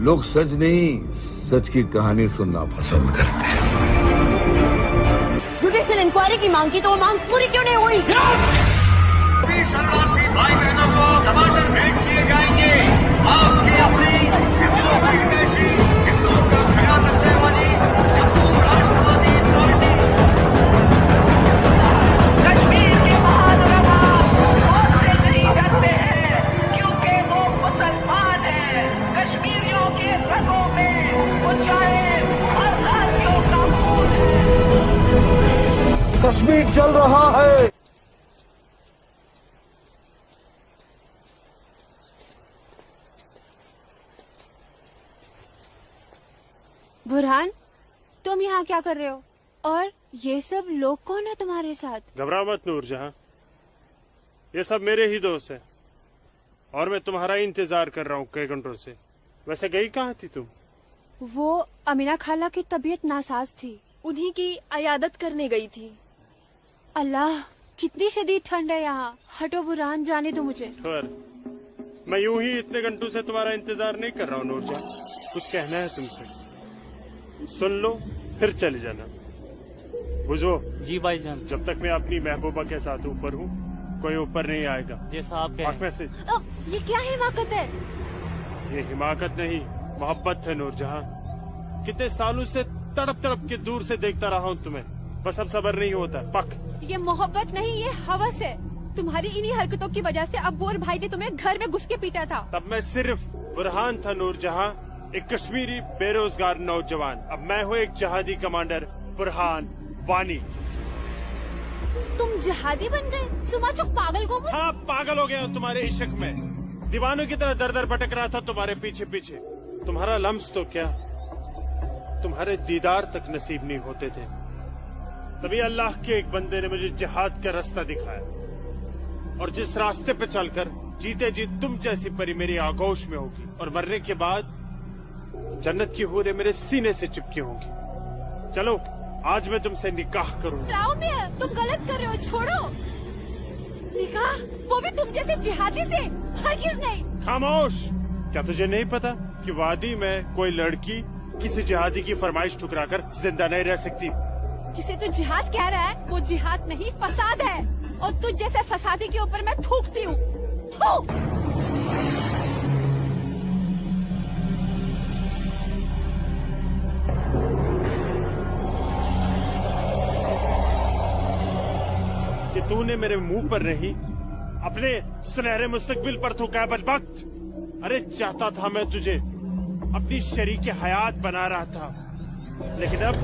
लोग सच नहीं, सच की कहानी सुनना पसंद करते हैं। जुडिशियल इंक्वायरी की मांग की तो वो मांग पूरी क्यों नहीं हुई? शरणार्थी भाई बहनों को टमाटर भेंट किए जाएंगे। आपकी अपनी हिंदुओं की हितैषी, हिंदुओं का ख्याल रखने वाली हिंदू राष्ट्रवादी पार्टी। कश्मीर के बहादुर अवाम उससे नहीं डरते हैं क्योंकि वो मुसलमान हैं। कश्मीरियों के रगों में वो चाहे हर भारतीयों का खून है। कश्मीर चल रहा है। बुरहान, तुम यहाँ क्या कर रहे हो? और ये सब लोग कौन है तुम्हारे साथ? घबरा मत नूरजहां, ये सब मेरे ही दोस्त हैं और मैं तुम्हारा ही इंतजार कर रहा हूँ कई घंटों से। वैसे गई कहाँ थी तुम? वो अमीना खाला की तबीयत नासाज थी, उन्हीं की अयादत करने गई थी। अल्लाह कितनी शदीद ठंड है यहाँ। हटो बुरहान, जाने दो मुझे। मैं यूं ही इतने घंटों से तुम्हारा इंतजार नहीं कर रहा हूँ नूरजहां, कुछ कहना है तुमसे, सुन लो फिर चले जाना। बुझो जी भाईजान। जब तक मैं अपनी महबूबा के साथ ऊपर हूँ कोई ऊपर नहीं आएगा। जैसा आप कहें। में से ये क्या हिमाकत है? ये हिमाकत नहीं मोहब्बत है नूरजहां। कितने सालों से तड़प तड़प के दूर से देखता रहा हूँ तुम्हें, बस अब सब्र नहीं होता। पक ये मोहब्बत नहीं, ये हवस है। तुम्हारी इन्हीं हरकतों की वजह से अब्बू और भाई ने तुम्हें घर में घुस के पीटा था। तब मैं सिर्फ बुरहान था नूरजहां, एक कश्मीरी बेरोजगार नौजवान। अब मैं हूँ एक जहादी कमांडर बुरहान वानी। तुम जहादी बन गए? सुमाचो पागल को। हाँ पागल हो गया हूँ तुम्हारे इश्क में, दीवानों की तरह दर दर भटक रहा था तुम्हारे पीछे पीछे। तुम्हारा लम्स तो क्या, तुम्हारे दीदार तक नसीब नहीं होते थे। तभी अल्लाह के एक बंदे ने मुझे जिहाद का रास्ता दिखाया और जिस रास्ते पे चलकर जीते जी तुम जैसी परी मेरी आगोश में होगी और मरने के बाद जन्नत की हूरें मेरे सीने से चिपकी होंगी। चलो आज मैं तुमसे निकाह करूंगा। तुम गलत कर रहे हो, छोड़ो। निकाह? वो भी तुम जैसे जिहादी से? हरगिज़ नहीं। खामोश, क्या तुझे नहीं पता कि वादी में कोई लड़की किसी जिहादी की फरमाइश ठुकराकर जिंदा नहीं रह सकती? जिसे तू जिहाद कह रहा है वो जिहाद नहीं, फसाद है। और तुझ जैसे फसादी के ऊपर मैं थूकती हूँ। कि तूने मेरे मुंह पर नहीं अपने सुनहरे मुस्तकबिल पर थूका बदबख्त। अरे चाहता था मैं तुझे अपनी शरीक हयात बना रहा था, लेकिन अब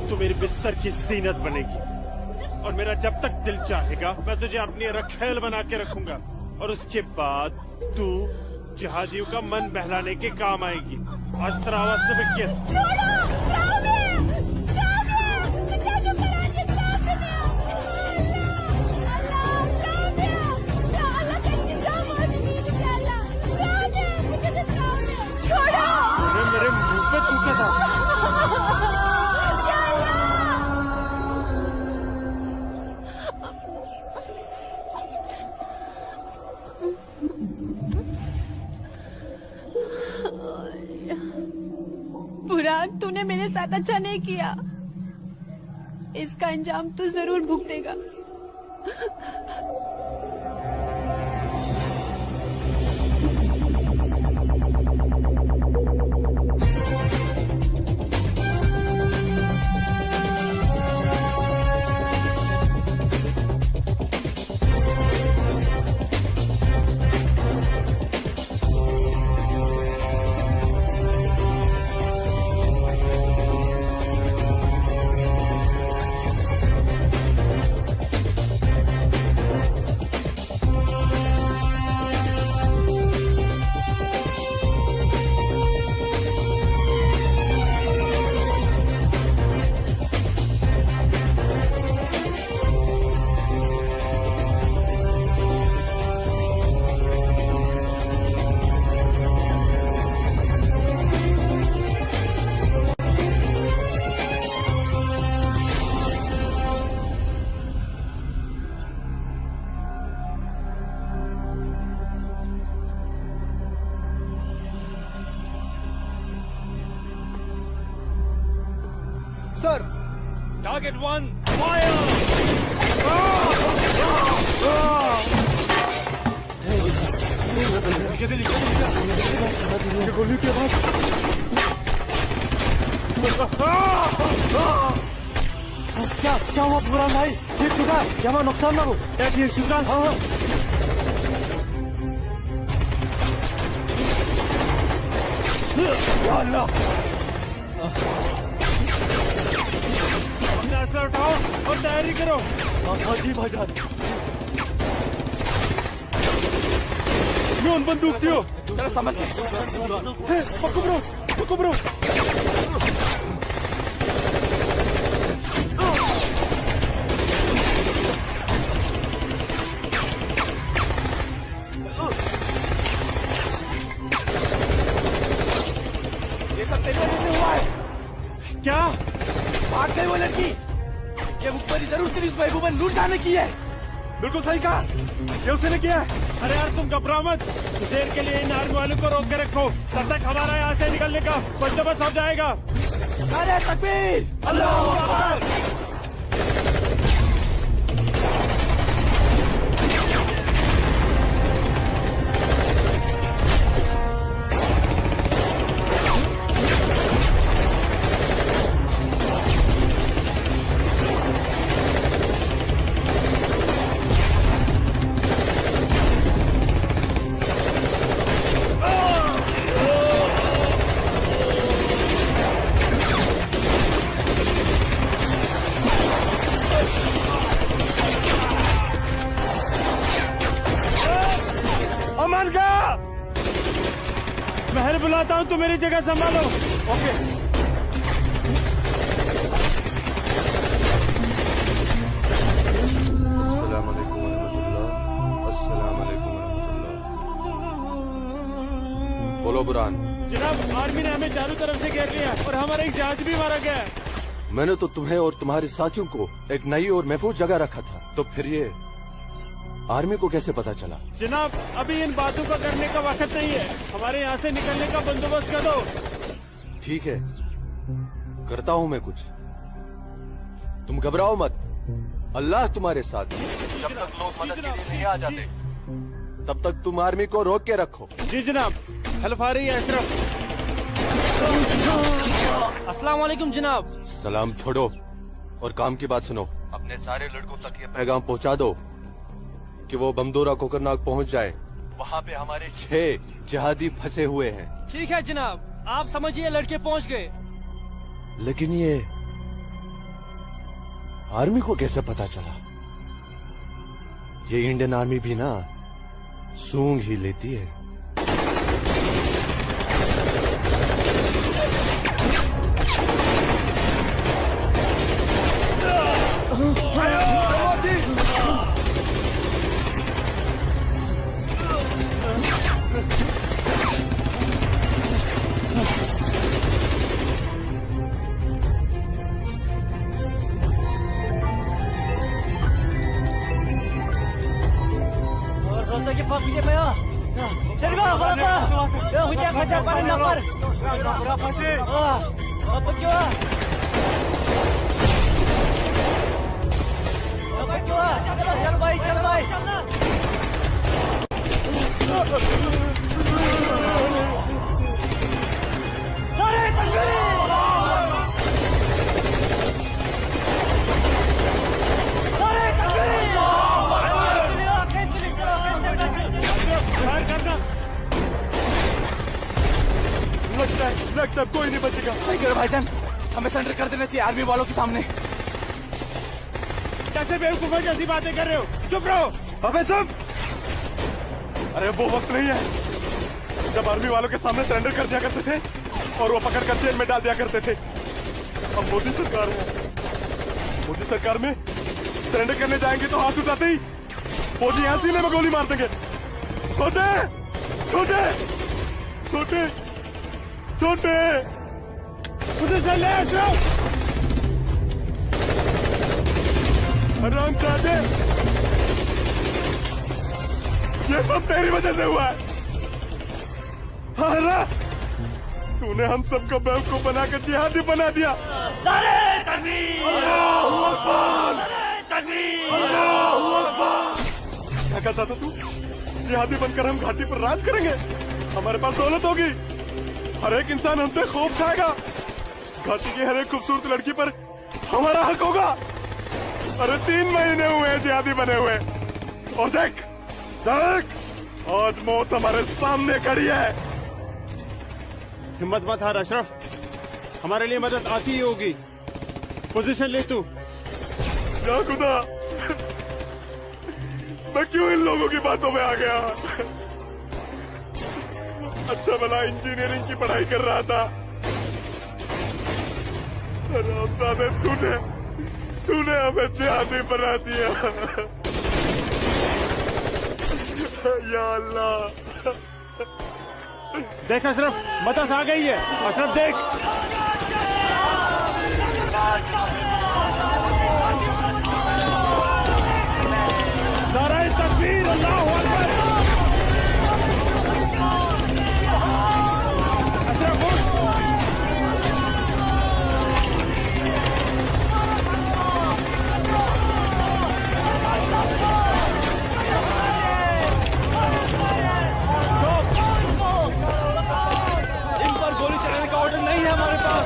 तू मेरे बिस्तर की जीनत बनेगी और मेरा जब तक दिल चाहेगा मैं तुझे अपनी रखेल बना के रखूंगा और उसके बाद तू जिहादियों का मन बहलाने के काम आएगी। आज तेरा आवाज मेरे मुंह पे थूका था। बुरहान, तूने मेरे साथ अच्छा नहीं किया। इसका अंजाम तू जरूर भुगतेगा। सर। Target 1 fire. गोली के बाद क्या हुआ बुरहान भाई? ठीक चुका? क्या वहाँ नुकसान ना हो? ठीक चुका? हाँ हाँ। अल्लाह, अपना असला उठाओ और तैयारी करो। हाँ जी भाईजान। यूं बंदूक दियो। चलो समझ गए। पक्को ब्रो। ये सब तेरे वजह से हुआ है। क्या? भाग गई वो लड़की। ये मुखबरी जरूर तेरी उस महबूबा लूट जाने की है। बिल्कुल सही कहा, ये उसने किया है। अरे यार तुम घबराओ मत, देर के लिए इन आर्मी वालों को रोक के रखो, तब तक हमारा यहाँ से निकलने का बंदोबस्त हो जाएगा। अरे तकबीर, अल्लाहू अकबर। महर बुलाता हूँ, तो मेरी जगह संभालो। ओके। अस्सलाम वालेकुम रहमतुल्लाह। अस्सलाम वालेकुम रहमतुल्लाह। बोलो बुरहान। जनाब, आर्मी ने हमें चारों तरफ से घेर लिया और हमारा एक जहाज भी मारा गया है। मैंने तो तुम्हें और तुम्हारे साथियों को एक नई और महफूज जगह रखा था, तो फिर ये आर्मी को कैसे पता चला? जनाब, अभी इन बातों का करने का वक्त नहीं है, हमारे यहाँ से निकलने का बंदोबस्त कर दो। ठीक है, करता हूँ मैं कुछ। तुम घबराओ मत, अल्लाह तुम्हारे साथ है। जब तक लोग मदद के लिए नहीं आ जाते, तब तक तुम आर्मी को रोक के रखो। जी जनाब। हल्फारी अशरफ। अस्सलाम वालेकुम जनाब। सलाम छोड़ो और काम की बात सुनो। अपने सारे लड़कों तक ये पैगाम पहुँचा दो कि वो बमदोरा कोकरनाग पहुंच जाए। वहाँ पे हमारे 6 जिहादी फंसे हुए हैं। ठीक है जनाब, आप समझिए लड़के पहुँच गए। लेकिन ये आर्मी को कैसे पता चला? ये इंडियन आर्मी भी ना सूंघ ही लेती है। लगता है कोई नहीं बचेगा। सही करो भाईजान, हमें सरेंडर कर देना चाहिए आर्मी वालों के सामने। कैसे बेवकूफों जैसी बातें कर रहे हो? चुप रहो। अबे चुप। अरे वो वक्त नहीं है जब आर्मी वालों के सामने सरेंडर कर दिया करते थे और वो पकड़ कर जेल में डाल दिया करते थे। अब मोदी सरकार है, मोदी सरकार में सरेंडर करने जाएंगे तो हाथ उठाते ही फौजी यहाँ सीने में गोली मार देंगे। छोटे छोटे छोटे छोटे मुझे से ले हरामजादे, ये सब तेरी वजह से हुआ है। हाँ, तू तूने हम सबको बेवकूफ बना के जिहादी बना दिया। क्या कहता था तू? जिहादी बनकर हम घाटी पर राज करेंगे, हमारे पास दौलत होगी, हर एक इंसान हमसे खौफ खाएगा, घाटी की हर एक खूबसूरत लड़की पर हमारा हक होगा। अरे 3 महीने हुए हैं जिहादी बने हुए, और देख देख आज मौत हमारे सामने खड़ी है। हिम्मत मत हार अशरफ, हमारे लिए मदद आती ही होगी। पोजीशन ले तू। या खुदा, मैं क्यों इन लोगों की बातों में आ गया? अच्छा भला इंजीनियरिंग की पढ़ाई कर रहा था। रामजादे, तूने हमें जिहादी बना दिया। या अल्लाह। देख अशरफ, मदद आ गई है। अशरफ देख। नाराए तकबीर, अल्लाहु अकबर। अशरफ उठ। गोली चलाने का ऑर्डर नहीं है हमारे पास।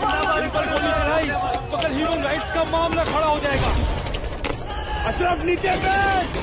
हमारे पर गोली चलाई तो कल ह्यूमन राइट्स का मामला खड़ा हो जाएगा। अशरफ नीचे बैठ।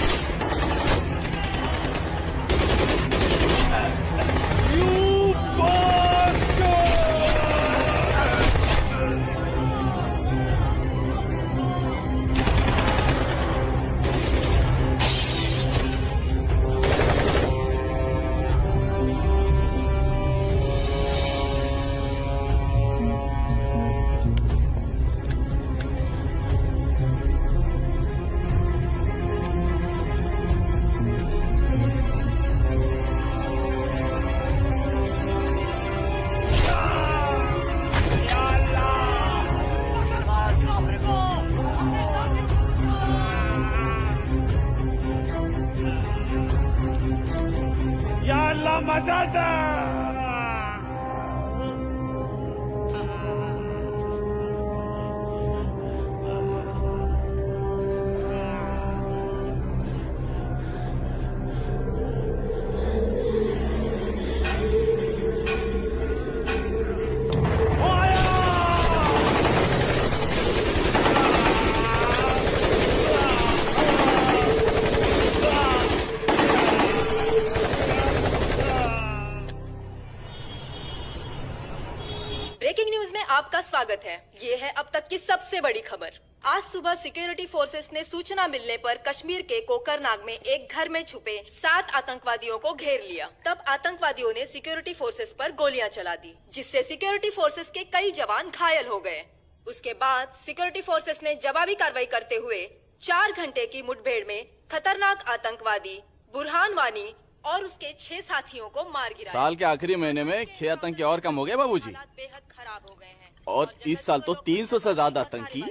ब्रेकिंग न्यूज में आपका स्वागत है। ये है अब तक की सबसे बड़ी खबर। आज सुबह सिक्योरिटी फोर्सेस ने सूचना मिलने पर कश्मीर के कोकरनाग में एक घर में छुपे 7 आतंकवादियों को घेर लिया। तब आतंकवादियों ने सिक्योरिटी फोर्सेस पर गोलियां चला दी, जिससे सिक्योरिटी फोर्सेस के कई जवान घायल हो गए। उसके बाद सिक्योरिटी फोर्सेस ने जवाबी कार्रवाई करते हुए 4 घंटे की मुठभेड़ में खतरनाक आतंकवादी बुरहान वानी और उसके 6 साथियों को मार गिराया। साल के आखिरी महीने में 6 आतंकी और कम हो गए बाबूजी। बेहद खराब हो गए हैं और इस साल तो 300 से ज्यादा आतंकी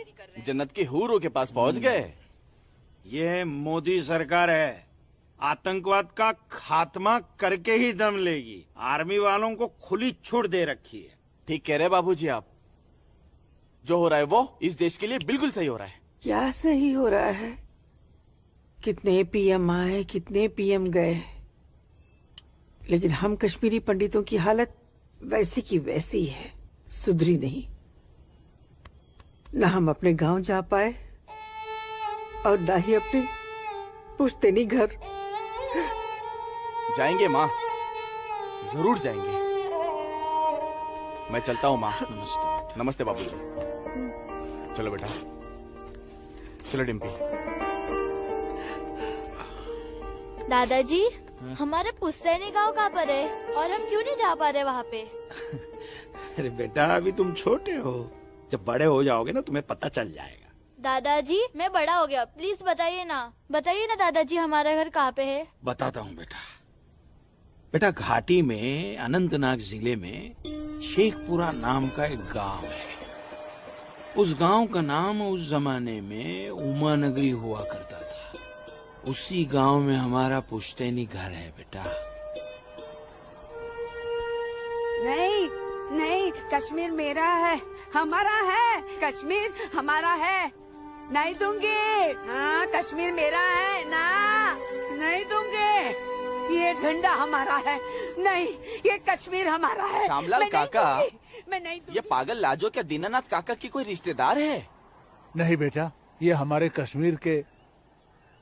जन्नत के हूरों के पास पहुंच गए। ये मोदी सरकार है, आतंकवाद का खात्मा करके ही दम लेगी। आर्मी वालों को खुली छूट दे रखी है। ठीक कह रहे बाबूजी आप। जो हो रहा है वो इस देश के लिए बिल्कुल सही हो रहा है। क्या सही हो रहा है? कितने पीएम आए, कितने पीएम गए, लेकिन हम कश्मीरी पंडितों की हालत वैसी की वैसी है, सुधरी नहीं। न हम अपने गांव जा पाए और न ही अपने पुश्तैनी घर। जाएंगे माँ, जरूर जाएंगे। मैं चलता हूँ माँ। नमस्ते। नमस्ते बाबूजी। चलो बेटा, चलो डिम्पी। दादाजी, हमारा पुश्तैनी गांव कहाँ पर है और हम क्यों नहीं जा पा रहे वहाँ पे? अरे बेटा, अभी तुम छोटे हो, जब बड़े हो जाओगे ना तुम्हें पता चल जाएगा। दादाजी, मैं बड़ा हो गया, प्लीज बताइए ना दादाजी, हमारा घर कहाँ पे है? बताता हूँ बेटा। बेटा, घाटी में अनंतनाग जिले में शेखपुरा नाम का एक गांव है। उस गांव का नाम उस जमाने में उमा नगरी हुआ करता था। उसी गांव में हमारा पुश्तैनी घर है बेटा। नहीं, नहीं, कश्मीर मेरा है, हमारा है। कश्मीर हमारा है, नहीं दूंगी। हाँ, कश्मीर मेरा है ना, नहीं दूंगी। ये झंडा हमारा है, नहीं, ये कश्मीर हमारा है। श्यामलाल मैं नहीं काका, दूंगी, मैं नहीं दूंगी। ये पागल लाजो क्या दीनानाथ काका की कोई रिश्तेदार है? नहीं बेटा, ये हमारे कश्मीर के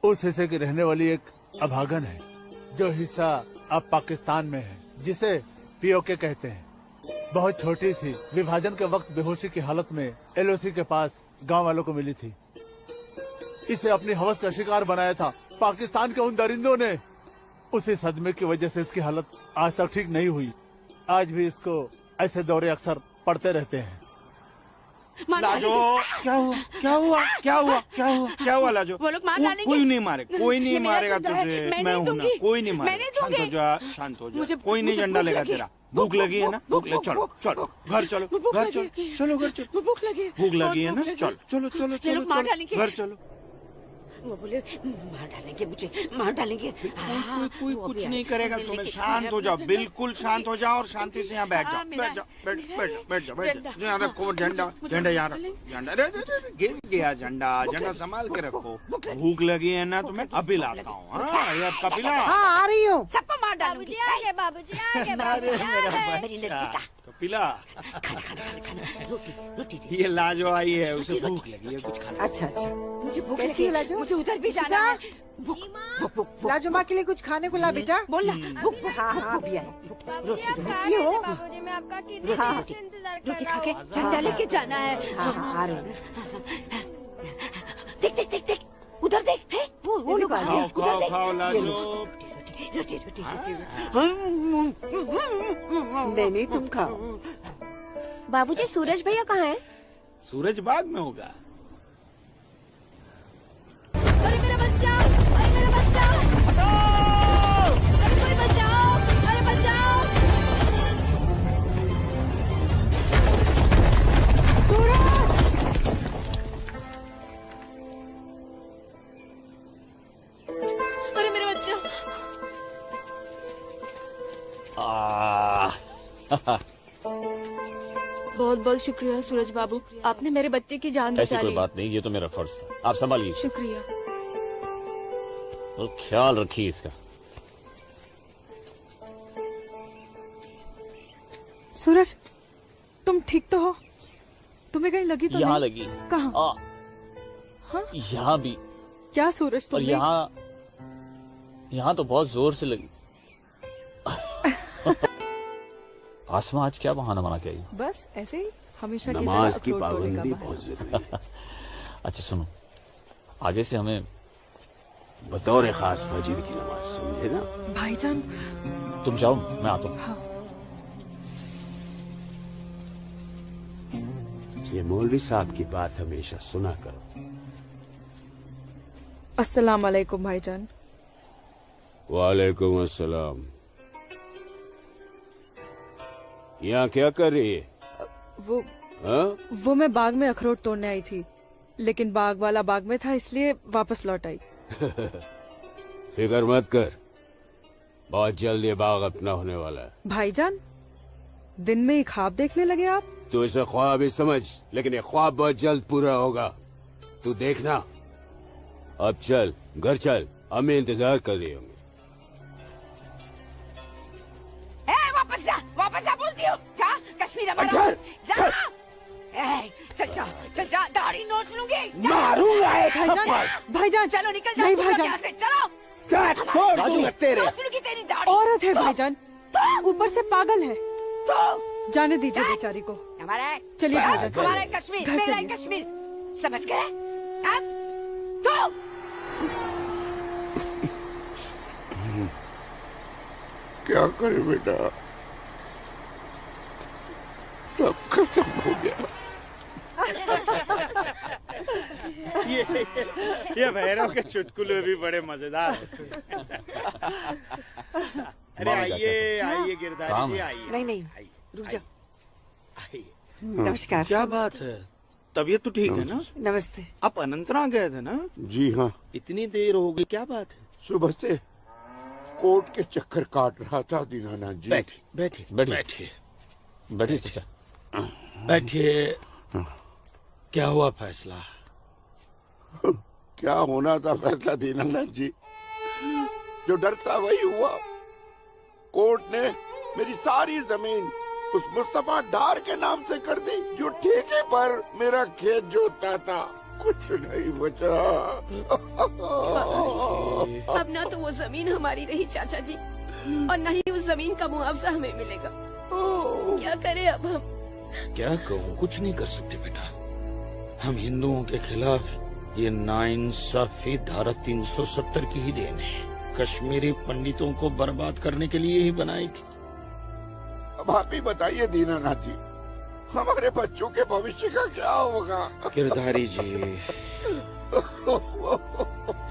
उस हिस्से की रहने वाली एक अभागन है, जो हिस्सा अब पाकिस्तान में है, जिसे पीओके कहते हैं। बहुत छोटी थी, विभाजन के वक्त बेहोशी की हालत में एलओसी के पास गांव वालों को मिली थी। इसे अपनी हवस का शिकार बनाया था पाकिस्तान के उन दरिंदों ने। उसी सदमे की वजह से इसकी हालत आज तक ठीक नहीं हुई। आज भी इसको ऐसे दौरे अक्सर पड़ते रहते हैं। लाजो, क्या हुआ क्या हुआ क्या हुआ क्या हुआ क्या हुआ लाजो? वो लोग मार डालेंगे। कोई नहीं मारेगा, कोई नहीं ये मेरा मारेगा झंडा है, तुझे। मैं मैं नहीं हूँ ना, दूंगी। कोई नहीं मैं मारेगा। नहीं शांत हो दूंगी। जा, शांत हो जा। मुझे- कोई नहीं मुझे झंडा भूख लेगा लगी। तेरा। भूख लगी है ना? भूख लगी, चलो चलो घर चलो, घर चलो, चलो घर चलो। भूख लगी, भूख लगी है बहुत ना? भूख लगी। चलो चलो चलो ये चलो लोग मार चलो, डालेंगे। घर चलो। वो बोले मार डालेंगे, मुझे मार डालेंगे। कोई कुछ नहीं करेगा तुम्हें। शांत हो जाओ, बिल्कुल शांत हो जाओ और शांति से यहाँ बैठ जाओ। बैठ जाओ, बैठ बैठ बैठ जाओ, बैठ जाओ। यहाँ रखो झंडा, झंडा यहाँ रखो। झंडा गिर गया झंडा, झंडा संभाल के रखो। भूख लगी है ना तुम्हें? अभी लाता हूँ। हाँ, ये आपका पिला। हाँ, आ रही हूँ। सबको मार डालूंगी। बाबूजी आगे, बाबूजी आगे, मेरी नज़दीक तो पिला। ये लाजो आई है, उसे भूख लगी है, कुछ खाना। अच्छा अच्छा, मुझे भूख लगी है, लाजो। मुझे उधर भी जाना है। लाजो माँ के लिए कुछ खाने को ला बेटा। बोल ना। भूख। हाँ हाँ, अभी आई। रोटी ये हो। बाबूजी मैं आपका कितनी हाँ, देर से इंतजार कर रोटी रहा खा के हूँ। झंडा लेके जाना है। हाँ हाँ, आ रही हूँ। देख देख देख देख, उधर देख। है वो लोग आ गए। खाओ उधर खाओ देख। खाओ ये लाजो। लो। रोटी रोटी नहीं नहीं, तुम खाओ। बाबूजी, सूरज भैया कहाँ है? सूरज बाद में होगा। अरे मेरा बच्चा, अरे मेरा बच्चा, अरे कोई बचाओ, अरे बचाओ। अरे मेरा बच्चा। बहुत बहुत शुक्रिया सूरज बाबू, आपने मेरे बच्चे की जान ऐसी बचा कोई ली। बात नहीं, ये तो मेरा फर्ज था। आप संभालिए, शुक्रिया। तो ख्याल रखिए इसका। सूरज, तुम ठीक तो हो? तुम्हें कहीं लगी तो यहाँ नहीं? लगी। कहाँ? हाँ? यहाँ भी। क्या सूरज और तुम्हें? यहाँ तो बहुत जोर से लगी। आसमा आज क्या बहाना बना के आई? बस ऐसे ही, हमेशा की नमाज तरह की अखरोट तोड़ने का पाबंदी बहाना। बहुत जरूरी है। अच्छा सुनो, आगे से हमें बतौर खास फजर की नमाज, समझे ना? भाईजान, तुम जाओ, मैं आता हूँ। हाँ। ये मौलवी साहब की बात हमेशा सुना करो। अस्सलाम वालेकुम भाईजान। वालेकुम अस्सलाम। यहाँ क्या कर रही है? वो हाँ? वो मैं बाग में अखरोट तोड़ने आई थी, लेकिन बाग वाला बाग में था, इसलिए वापस लौट आई। फिक्र मत कर, बहुत जल्द ये बाग अपना होने वाला है। भाईजान, दिन में ही ख्वाब देखने लगे आप? तू इसे ख्वाब ही समझ, लेकिन ये ख्वाब बहुत जल्द पूरा होगा, तू देखना। अब चल, घर चल, अम्मी इंतजार कर रही होंगी। वापस जा बोलती हूँ। जा, कश्मीर हमारा। जा, चल जा, चल जा, दाढ़ी नोच लूंगी। मारूंगा एक भाईजान, भाईजान, चलो निकल जाओ, नहीं तुम लोग भाईजान, यहाँ से, चलो। तेरे नोच लूंगी तेरी दाढ़ी। औरत है भाईजान, ऊपर से पागल है। जाने दीजिए बेचारी को। हमारा चलिए भाईजान, हमारा कश्मीर, घर मेरा चलिए। कश्मीर, समझ गए? अब तो क्या करे बेटा, सब खत्म हो गया। ये भैरव के चुटकुले भी बड़े मजेदार हैं। अरे आइए आइए गिरधारी जी, आइए। नहीं नहीं, रुक जाओ। आइए। नमस्कार। क्या बात है, तबीयत तो ठीक है ना? नमस्ते। आप अनंतनाग गए थे ना? जी हाँ, इतनी देर हो गई, क्या बात है? सुबह से कोर्ट के चक्कर काट रहा था दीनानाथ जी। बैठिए बैठिए बैठिए। बैठिए। बैठिए चाचा। बैठिए। क्या हुआ फैसला? क्या होना था फैसला दीनानाथ जी, जो डर था वही हुआ। कोर्ट ने मेरी सारी जमीन उस मुस्तफा डार के नाम से कर दी, जो ठेके पर मेरा खेत जोतता था। कुछ नहीं बचा। अब ना तो वो जमीन हमारी रही चाचा जी, और न ही उस जमीन का मुआवजा हमें मिलेगा। क्या करें अब हम? क्या कहूँ, कुछ नहीं कर सकते बेटा। हम हिंदुओं के खिलाफ ये नाइंसाफी धारा 370 की ही देन है। कश्मीरी पंडितों को बर्बाद करने के लिए ही बनाई थी। अब आप ही बताइए दीनानाथ जी, हमारे बच्चों के भविष्य का क्या होगा? गिरधारी जी,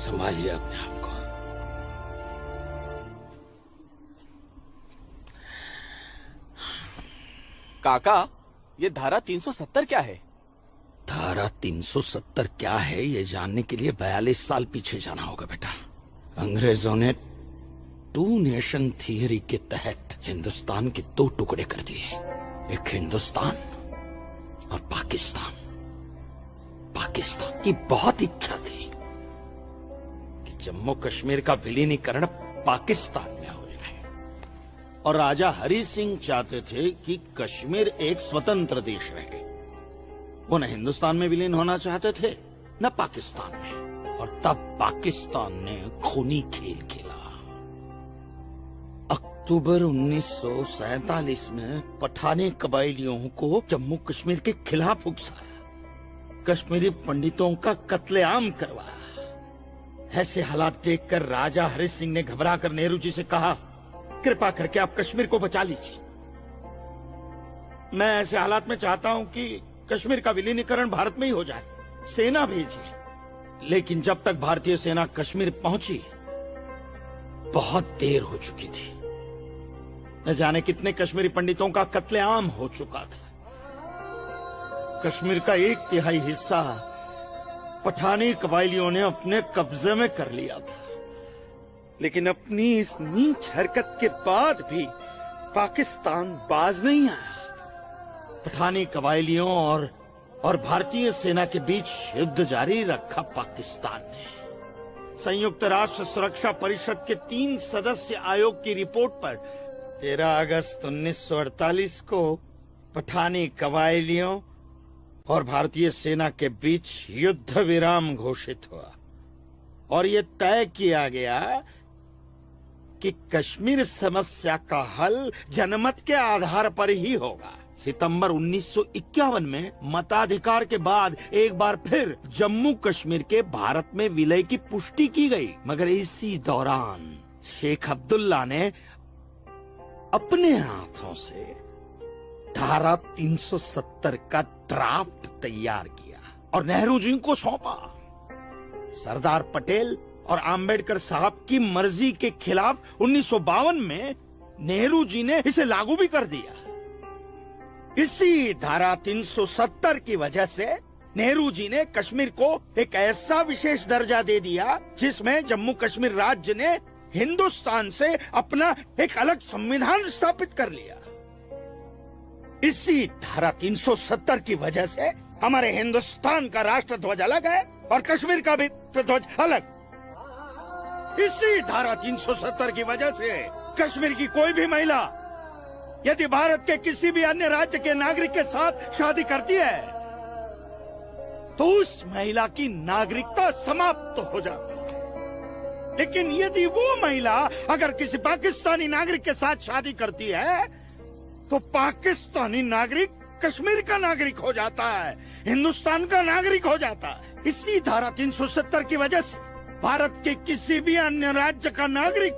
संभालिए अपने आप को। काका, ये धारा 370 क्या है? धारा 370 क्या है, ये जानने के लिए 42 साल पीछे जाना होगा बेटा। अंग्रेजों ने टू नेशन थियरी के तहत हिंदुस्तान के 2 टुकड़े कर दिए, एक हिंदुस्तान और पाकिस्तान। पाकिस्तान की बहुत इच्छा थी कि जम्मू कश्मीर का विलीनीकरण पाकिस्तान में हो जाए, और राजा हरि सिंह चाहते थे कि कश्मीर एक स्वतंत्र देश रहे। वो न हिंदुस्तान में विलीन होना चाहते थे न पाकिस्तान में, और तब पाकिस्तान ने खूनी खेल खेला। अक्टूबर 1947 में पठानी कबायलियों को जम्मू कश्मीर के खिलाफ उकसाया, कश्मीरी पंडितों का कत्लेआम करवाया। ऐसे हालात देखकर राजा हरि सिंह ने घबरा कर नेहरू जी से कहा, कृपा करके आप कश्मीर को बचा लीजिए। मैं ऐसे हालात में चाहता हूं कि कश्मीर का विलीनीकरण भारत में ही हो जाए, सेना भेजिए। लेकिन जब तक भारतीय सेना कश्मीर पहुंची, बहुत देर हो चुकी थी। न जाने कितने कश्मीरी पंडितों का कत्लेआम हो चुका था। कश्मीर का 1/3 हिस्सा पठानी कबायलियों ने अपने कब्जे में कर लिया था। लेकिन अपनी इस नीच हरकत के बाद भी पाकिस्तान बाज नहीं आया। पठानी कबायलियों और भारतीय सेना के बीच युद्ध जारी रखा पाकिस्तान ने। संयुक्त राष्ट्र सुरक्षा परिषद के 3 सदस्य आयोग की रिपोर्ट पर 13 अगस्त 1948 को पठानी कबायलियों और भारतीय सेना के बीच युद्ध विराम घोषित हुआ, और ये तय किया गया कि कश्मीर समस्या का हल जनमत के आधार पर ही होगा। सितंबर 1951 में मताधिकार के बाद एक बार फिर जम्मू कश्मीर के भारत में विलय की पुष्टि की गई, मगर इसी दौरान शेख अब्दुल्ला ने अपने हाथों से धारा 370 का ड्राफ्ट तैयार किया और नेहरू जी को सौंपा। सरदार पटेल और आम्बेडकर साहब की मर्जी के खिलाफ 1952 में नेहरू जी ने इसे लागू भी कर दिया। इसी धारा 370 की वजह से नेहरू जी ने कश्मीर को एक ऐसा विशेष दर्जा दे दिया जिसमें जम्मू कश्मीर राज्य ने हिंदुस्तान से अपना एक अलग संविधान स्थापित कर लिया। इसी धारा 370 की वजह से हमारे हिंदुस्तान का राष्ट्र ध्वज अलग है और कश्मीर का भी ध्वज अलग। इसी धारा 370 की वजह से कश्मीर की कोई भी महिला यदि भारत के किसी भी अन्य राज्य के नागरिक के साथ शादी करती है तो उस महिला की नागरिकता समाप्त हो जाती है। लेकिन यदि वो महिला अगर किसी पाकिस्तानी नागरिक के साथ शादी करती है तो पाकिस्तानी नागरिक कश्मीर का नागरिक हो जाता है, हिंदुस्तान का नागरिक हो जाता है। इसी धारा 370 की वजह से भारत के किसी भी अन्य राज्य का नागरिक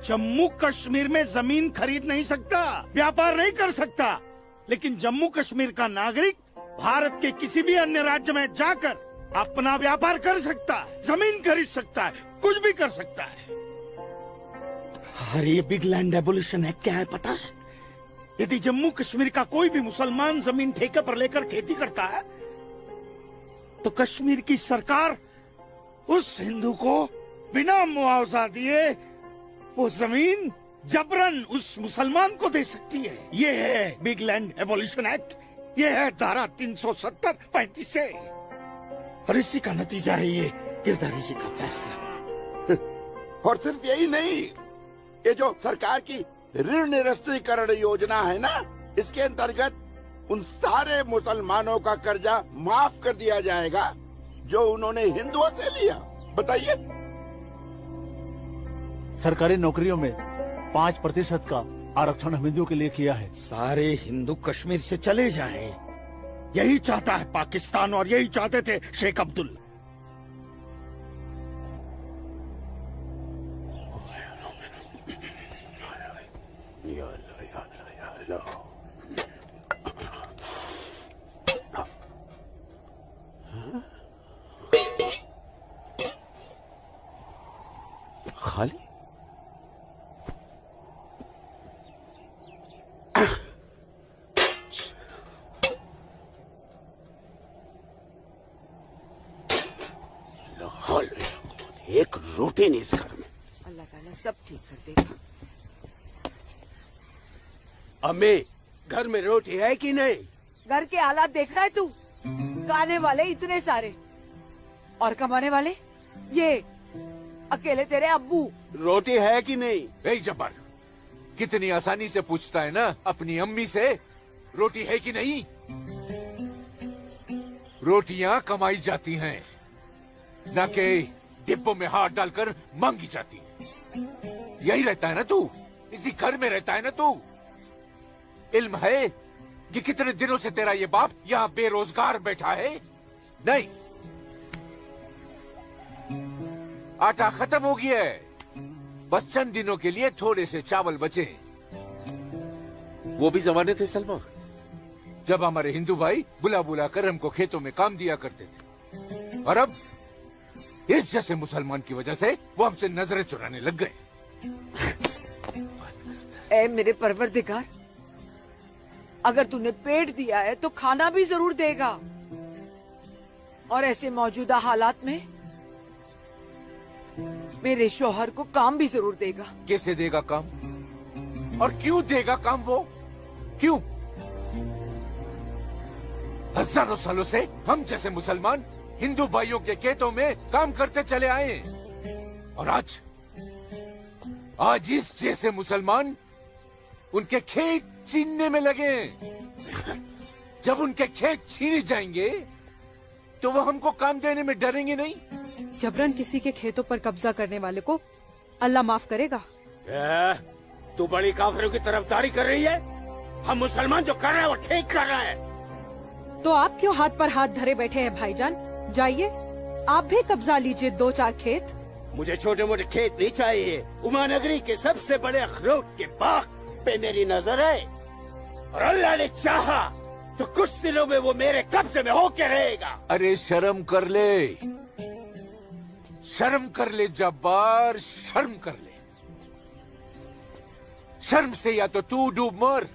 जम्मू कश्मीर में जमीन खरीद नहीं सकता, व्यापार नहीं कर सकता। लेकिन जम्मू कश्मीर का नागरिक भारत के किसी भी अन्य राज्य में जाकर अपना व्यापार कर सकता है, जमीन खरीद सकता है, कुछ भी कर सकता है। अरे ये बिग लैंड एबोल्यूशन एक्ट क्या है पता है? यदि जम्मू कश्मीर का कोई भी मुसलमान जमीन ठेके पर लेकर खेती करता है तो कश्मीर की सरकार उस हिंदू को बिना मुआवजा दिए वो जमीन जबरन उस मुसलमान को दे सकती है। ये है बिग लैंड एबोलिशन एक्ट, ये है धारा 370 35 से, और इसी का नतीजा है ये गिरधारी जी का फैसला। और सिर्फ यही नहीं, ये जो सरकार की ऋण निरस्तीकरण योजना है ना, इसके अंतर्गत उन सारे मुसलमानों का कर्जा माफ कर दिया जाएगा जो उन्होंने हिंदुओं से लिया। बताइए। सरकारी नौकरियों में 5% का आरक्षण हम हिंदुओं के लिए किया है। सारे हिंदू कश्मीर से चले जाएं, यही चाहता है पाकिस्तान, और यही चाहते थे शेख अब्दुल। खाली एक रोटी नहीं इस घर में। अल्लाह ताला सब ठीक कर देगा। अम्मी, घर में रोटी है कि नहीं? घर के हालात देख रहा है तू? गाने वाले इतने सारे और कमाने वाले ये अकेले तेरे अब्बू। रोटी है कि नहीं? ए जब्बार, कितनी आसानी से पूछता है ना अपनी अम्मी से, रोटी है कि नहीं। रोटियां कमाई जाती हैं, न कि डिब्बों में हाथ डालकर मांगी जाती हैं। यही रहता है ना तू, इसी घर में रहता है ना तू। इल्म है कि कितने दिनों से तेरा ये बाप यहाँ बेरोजगार बैठा है? नहीं, आटा खत्म हो गया है, बस चंद दिनों के लिए थोड़े से चावल बचे। वो भी जमाने थे सलमा, जब हमारे हिंदू भाई बुला बुला कर हमको खेतों में काम दिया करते थे, और अब इस जैसे मुसलमान की वजह से वो हमसे नजरें चुराने लग गए। ए मेरे परवरदिगार, अगर तूने पेट दिया है तो खाना भी जरूर देगा, और ऐसे मौजूदा हालात में मेरे शौहर को काम भी जरूर देगा। कैसे देगा काम, और क्यों देगा काम? वो क्यों? हजारों सालों से हम जैसे मुसलमान हिंदू भाइयों के खेतों में काम करते चले आए, और आज इस जैसे मुसलमान उनके खेत छीनने में लगे। जब उनके खेत छीने जाएंगे तो वो हमको काम देने में डरेंगे नहीं। जबरन किसी के खेतों पर कब्जा करने वाले को अल्लाह माफ करेगा। तू बड़ी काफिरों की तरफदारी कर रही है? हम मुसलमान जो कर रहे हैं वो ठीक कर रहे हैं। तो आप क्यों हाथ पर हाथ धरे बैठे हैं भाईजान? जाइए आप भी कब्जा लीजिए 2-4 खेत। मुझे छोटे मोटे खेत नहीं चाहिए, उमानगरी के सबसे बड़े अखरोट के बाग पे मेरी नजर है, और अल्लाह ने चाहा तो कुछ दिनों में वो मेरे कब्जे में होके रहेगा। अरे शर्म कर ले, शर्म कर ले जब्बार, शर्म कर ले। शर्म से या तो तू डूब मर,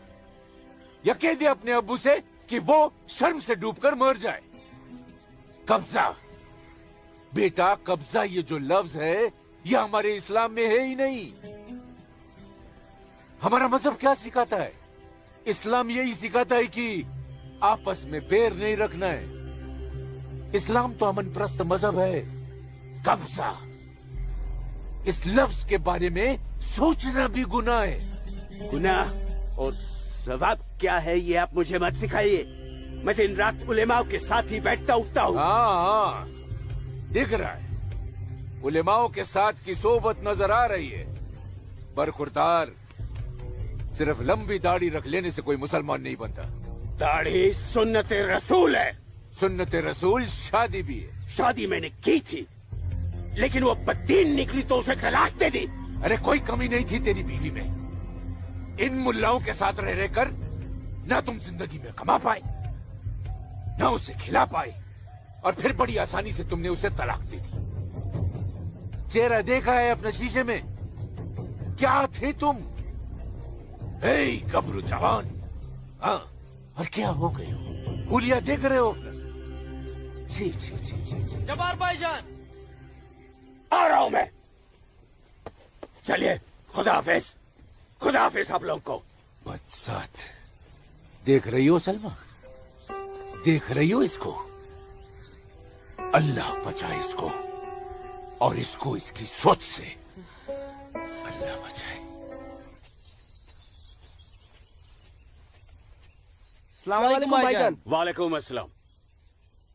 या कह दे अपने अब्बू से कि वो शर्म से डूबकर मर जाए। कब्जा बेटा, कब्जा ये जो लफ्ज है ये हमारे इस्लाम में है ही नहीं। हमारा मजहब क्या सिखाता है? इस्लाम यही सिखाता है कि आपस में बैर नहीं रखना है। इस्लाम तो अमन प्रस्त मजहब है। कब्जा, इस लफ्ज के बारे में सोचना भी गुनाह है। गुनाह और सवाब क्या है ये आप मुझे मत सिखाइए। मैं दिन रात उलेमाओं के साथ ही बैठता उठता हूँ। हाँ, दिख रहा है उलेमाओं के साथ की सोबत नजर आ रही है। बरखुरदार, सिर्फ लंबी दाढ़ी रख लेने से कोई मुसलमान नहीं बनता। दाढ़ी सुन्नत रसूल है। सुन्नत रसूल शादी भी है। शादी मैंने की थी, लेकिन वो बददीन निकली तो उसे तलाक दे दी। अरे कोई कमी नहीं थी तेरी बीवी में। इन मुल्लाओं के साथ रह रहकर ना तुम जिंदगी में कमा पाए, ना उसे खिला पाए, और फिर बड़ी आसानी से तुमने उसे तलाक दे दी। चेहरा देखा है अपने शीशे में? क्या थे तुम? गबरू जवान। हाँ, और क्या हो गए हो? हुलिया देख रहे हो? जी जी जी जी जी। जब्बार भाईजान, आ रहा हूं मैं। चलिए, खुदा हाफिज। खुदा हाफिज आप लोगों को। बदसात, देख रही हो सलमा, देख रही हो इसको? अल्लाह बचाए इसको और इसको इसकी सोच से। अल्लाह बचाए। अस्सलाम वालेकुम भाईजान। वालेकुम अस्सलाम।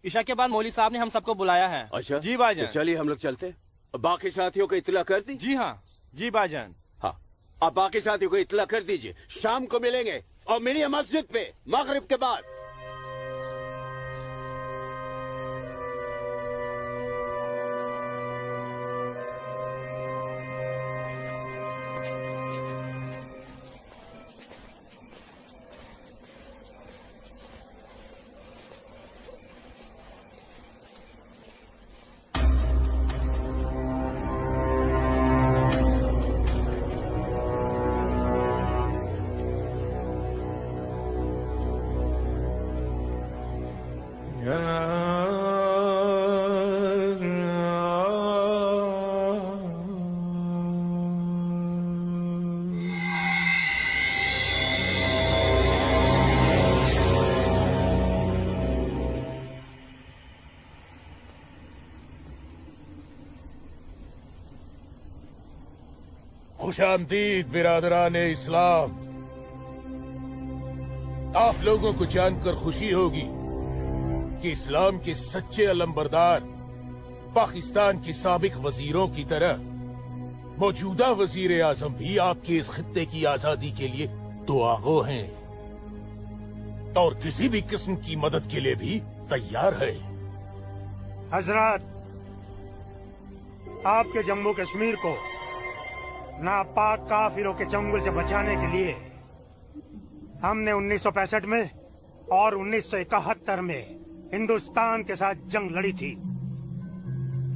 ईशा के बाद मौली साहब ने हम सबको बुलाया है। अच्छा जी भाईजान। तो चलिए हम लोग चलते। बाकी साथियों को इत्तला कर दी? जी हाँ जी भाईजान। हाँ, आप बाकी साथियों को इत्तला कर दीजिए, शाम को मिलेंगे और मिलिए मस्जिद पे मगरिब के बाद। खुशामदीद बिरादरान इस्लाम। आप लोगों को जानकर खुशी होगी कि इस्लाम के सच्चे अलंबरदार पाकिस्तान के साबिक वजीरों की तरह मौजूदा वजीर आजम भी आपके इस खित्ते की आजादी के लिए दुआगो हैं और किसी भी किस्म की मदद के लिए भी तैयार है। हजरत, आपके जम्मू कश्मीर को नापाक काफिरों के चंगुल से बचाने के लिए हमने 1965 में और 1971 में हिंदुस्तान के साथ जंग लड़ी थी,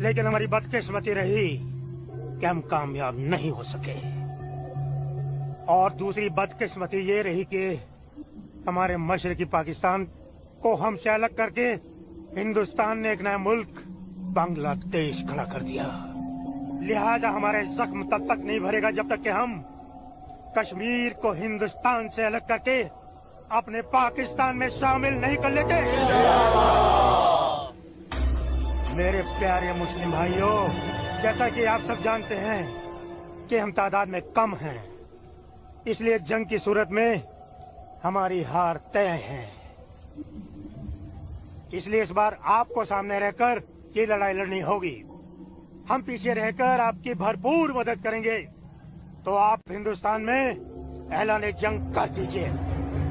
लेकिन हमारी बदकिस्मती रही कि हम कामयाब नहीं हो सके। और दूसरी बदकिस्मती ये रही कि हमारे मशरकी पाकिस्तान को हमसे अलग करके हिंदुस्तान ने एक नया मुल्क बांग्लादेश खड़ा कर दिया। लिहाजा हमारे जख्म तब तक नहीं भरेगा जब तक कि हम कश्मीर को हिंदुस्तान से अलग करके अपने पाकिस्तान में शामिल नहीं कर लेते। मेरे प्यारे मुस्लिम भाइयों, जैसा कि आप सब जानते हैं कि हम तादाद में कम हैं, इसलिए जंग की सूरत में हमारी हार तय है। इसलिए इस बार आपको सामने रहकर ये लड़ाई लड़नी होगी। हम पीछे रहकर आपकी भरपूर मदद करेंगे, तो आप हिंदुस्तान में ऐलान जंग कर दीजिए।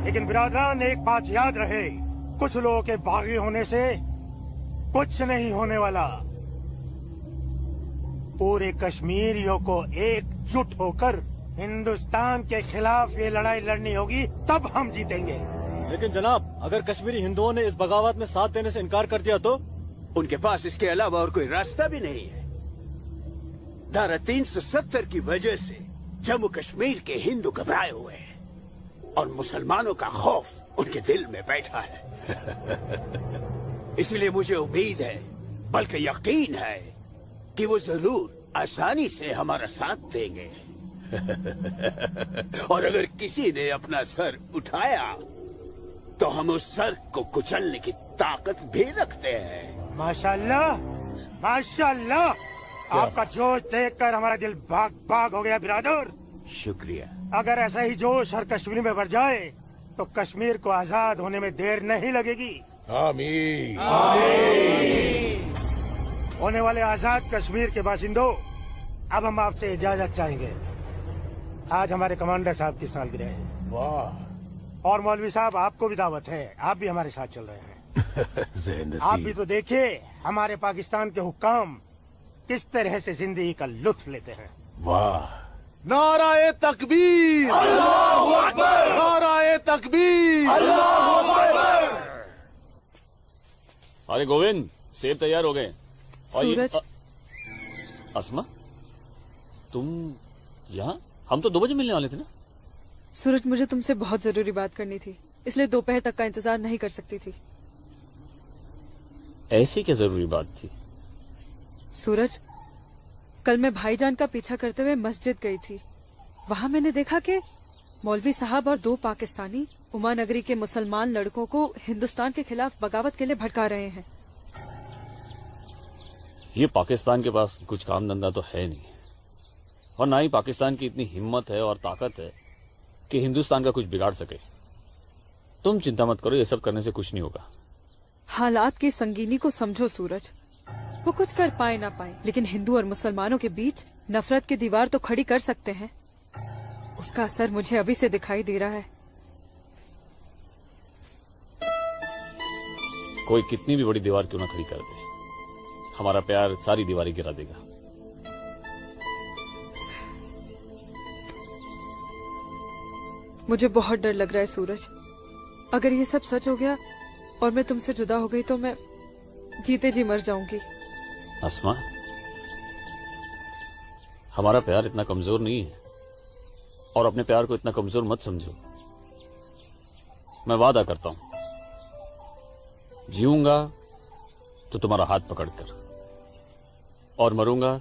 लेकिन बिरादरान, एक बात याद रहे, कुछ लोगों के बागी होने से कुछ नहीं होने वाला। पूरे कश्मीरियों को एकजुट होकर हिंदुस्तान के खिलाफ ये लड़ाई लड़नी होगी, तब हम जीतेंगे। लेकिन जनाब, अगर कश्मीरी हिंदुओं ने इस बगावत में साथ देने से इनकार कर दिया तो? उनके पास इसके अलावा और कोई रास्ता भी नहीं है। धारा 370 की वजह से जम्मू कश्मीर के हिंदू घबराए हुए हैं और मुसलमानों का खौफ उनके दिल में बैठा है। इसलिए मुझे उम्मीद है, बल्कि यकीन है, कि वो जरूर आसानी से हमारा साथ देंगे। और अगर किसी ने अपना सर उठाया तो हम उस सर को कुचलने की ताकत भी रखते हैं। माशाल्लाह, माशाल्लाह, आपका जोश देखकर हमारा दिल भाग भाग हो गया बिरादर। शुक्रिया। अगर ऐसा ही जोश हर कश्मीर में भर जाए तो कश्मीर को आजाद होने में देर नहीं लगेगी। आमीन। होने वाले आजाद कश्मीर के बाशिंदों, अब हम आपसे इजाजत चाहेंगे। आज हमारे कमांडर साहब की सालगिरह है। वाह। और मौलवी साहब, आपको भी दावत है, आप भी हमारे साथ चल रहे हैं। आप भी तो देखिए हमारे पाकिस्तान के हुक्काम किस तरह से जिंदगी का लुत्फ लेते हैं। वाह। नाराए तकबीर, अल्लाहू अकबर, नाराए तकबीर, अल्लाहू अकबर। अरे गोविंद, सेब तैयार हो गए। और सूरज। अस्मा, तुम यहाँ? हम तो 2 बजे मिलने वाले थे ना। सूरज, मुझे तुमसे बहुत जरूरी बात करनी थी, इसलिए दोपहर तक का इंतजार नहीं कर सकती थी। ऐसी क्या जरूरी बात थी? सूरज, कल मैं भाईजान का पीछा करते हुए मस्जिद गई थी। वहाँ मैंने देखा कि मौलवी साहब और 2 पाकिस्तानी उमा नगरी के मुसलमान लड़कों को हिंदुस्तान के खिलाफ बगावत के लिए भड़का रहे हैं। ये पाकिस्तान के पास कुछ काम धंधा तो है नहीं, और ना ही पाकिस्तान की इतनी हिम्मत है और ताकत है कि हिंदुस्तान का कुछ बिगाड़ सके। तुम चिंता मत करो, ये सब करने से कुछ नहीं होगा। हालात की संगीनी को समझो सूरज। वो कुछ कर पाए ना पाए, लेकिन हिंदू और मुसलमानों के बीच नफरत की दीवार तो खड़ी कर सकते हैं। उसका असर मुझे अभी से दिखाई दे रहा है। कोई कितनी भी बड़ी दीवार क्यों ना खड़ी कर दे, हमारा प्यार सारी दीवारें गिरा देगा। मुझे बहुत डर लग रहा है सूरज। अगर ये सब सच हो गया और मैं तुमसे जुदा हो गई तो मैं जीते जी मर जाऊंगी। अस्मा, हमारा प्यार इतना कमजोर नहीं है, और अपने प्यार को इतना कमजोर मत समझो। मैं वादा करता हूं, जीऊंगा तो तुम्हारा हाथ पकड़कर, और मरूंगा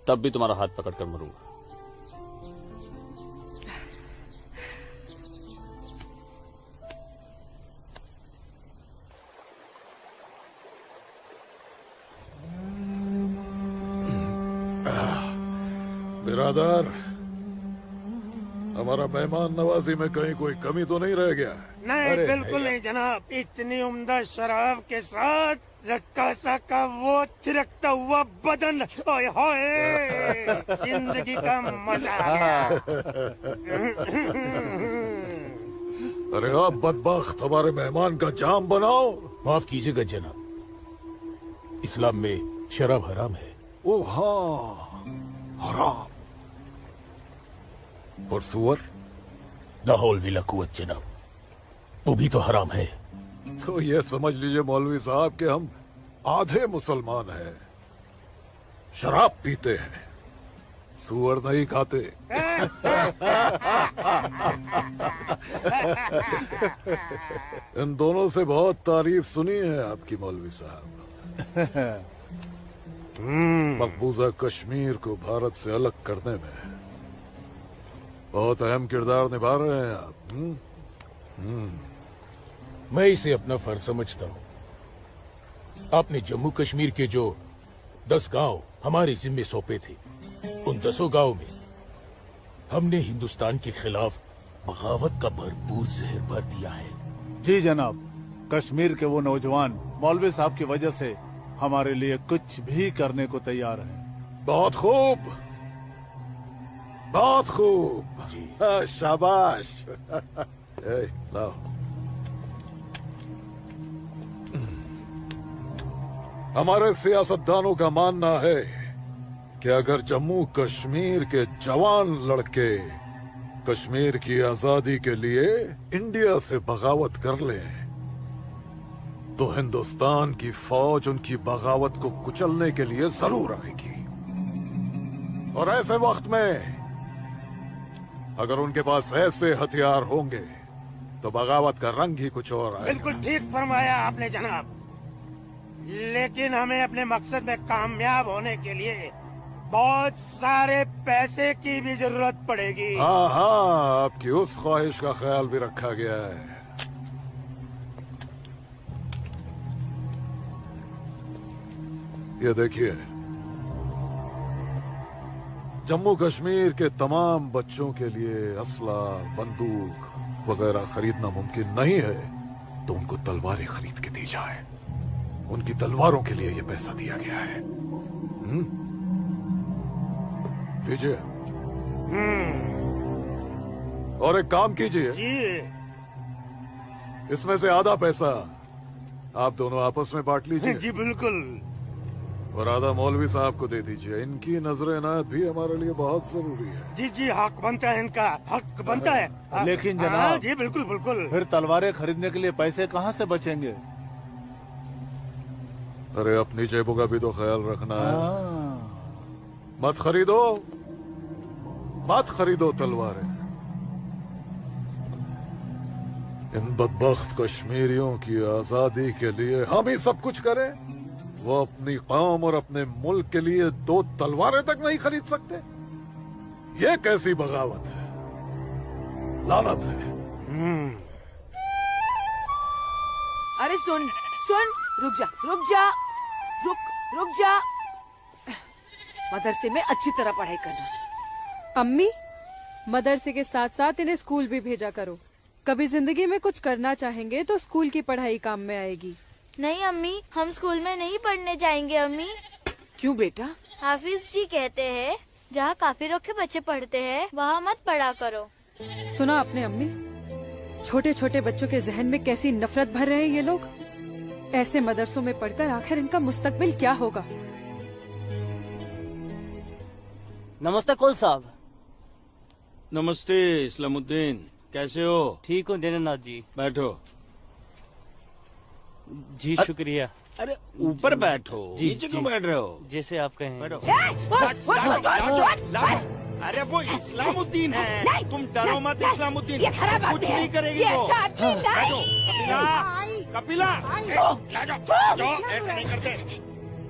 तब भी तुम्हारा हाथ पकड़कर मरूंगा। बिरादर, हमारा मेहमान नवाजी में कहीं कोई कमी तो नहीं रह गया? नहीं, बिल्कुल नहीं जनाब। इतनी उम्दा शराब के साथ रक्कासा का वो थिरकता हुआ बदन, ओए होए, जिंदगी का मजा आ गया। अरे आप बदबख्त, हमारे मेहमान का जाम बनाओ। माफ कीजिएगा जनाब, इस्लाम में शराब हराम है। ओ हाँ, हराम। और सुअर? लाहौल विला कुवत जनाब, वो भी तो हराम है। तो ये समझ लीजिए मौलवी साहब कि हम आधे मुसलमान हैं, शराब पीते हैं, सुअर नहीं खाते। इन दोनों से बहुत तारीफ सुनी है आपकी मौलवी साहब। मकबूजा कश्मीर को भारत से अलग करने में बहुत अहम किरदार निभा रहे हैं आप। मैं इसे अपना फर्ज समझता हूँ। आपने जम्मू कश्मीर के जो 10 गांव हमारे जिम्मे सौंपे थे, उन 10 गांव में हमने हिंदुस्तान के खिलाफ बगावत का भरपूर जहर भर दिया है। जी जनाब, कश्मीर के वो नौजवान मौलवी साहब की वजह से हमारे लिए कुछ भी करने को तैयार हैं। बहुत खूब, बहुत खूब। शाबाश। लाओ। हमारे सियासतदानों का मानना है कि अगर जम्मू कश्मीर के जवान लड़के कश्मीर की आजादी के लिए इंडिया से बगावत कर लें तो हिंदुस्तान की फौज उनकी बगावत को कुचलने के लिए जरूर आएगी। और ऐसे वक्त में अगर उनके पास ऐसे हथियार होंगे तो बगावत का रंग ही कुछ और आएगा। बिल्कुल ठीक फरमाया आपने जनाब, लेकिन हमें अपने मकसद में कामयाब होने के लिए बहुत सारे पैसे की भी जरूरत पड़ेगी। हाँ हाँ, आपकी उस ख्वाहिश का ख्याल भी रखा गया है। ये देखिए, जम्मू कश्मीर के तमाम बच्चों के लिए असला, बंदूक वगैरह खरीदना मुमकिन नहीं है, तो उनको तलवारें खरीद के दी जाए। उनकी तलवारों के लिए ये पैसा दिया गया है। लीजिए। और एक काम कीजिए, इसमें से आधा पैसा आप दोनों आपस में बांट लीजिए। जी बिल्कुल। और आधा मौलवी साहब को दे दीजिए। इनकी नजर इनायत भी हमारे लिए बहुत जरूरी है। जी जी, हक बनता है, इनका हक बनता है। लेकिन जनाब, जी बिल्कुल बिल्कुल। फिर तलवारें खरीदने के लिए पैसे कहाँ से बचेंगे? अरे अपनी जेबों का भी तो ख्याल रखना है। मत खरीदो, मत खरीदो तलवारें। इन बदबख्त कश्मीरियों की आजादी के लिए हम ही सब कुछ करें, वो अपनी कौम और अपने मुल्क के लिए 2 तलवारें तक नहीं खरीद सकते। ये कैसी बगावत है? लानत है। अरे सुन सुन, रुक जा, रुक जा। मदरसे में अच्छी तरह पढ़ाई करना। अम्मी, मदरसे के साथ साथ इन्हें स्कूल भी भेजा करो। कभी जिंदगी में कुछ करना चाहेंगे तो स्कूल की पढ़ाई काम में आएगी। नहीं अम्मी, हम स्कूल में नहीं पढ़ने जाएंगे अम्मी। क्यों बेटा? हाफिज जी कहते हैं जहाँ काफिरों के बच्चे पढ़ते हैं वहाँ मत पढ़ा करो। सुना आपने अम्मी? छोटे छोटे बच्चों के जहन में कैसी नफरत भर रहे हैं ये लोग। ऐसे मदरसों में पढ़कर आखिर इनका मुस्तकबिल क्या होगा? नमस्ते कौल साहब। नमस्ते इस्लामुद्दीन, कैसे हो? ठीक हूँ दीनानाथ जी। बैठो। जी शुक्रिया। अरे ऊपर बैठो, जी, नीचे क्यों जी। बैठ रहे हो? जैसे आप कहें। बैठो। अरे वो इस्लामुद्दीन है, तुम डरो मत इस्लामुद्दीन, ये खराब कुछ आदमी है। नहीं करेगी ये वो। अच्छा आदमी नहीं। कपिला, ले जाओ, ऐसे नहीं करते।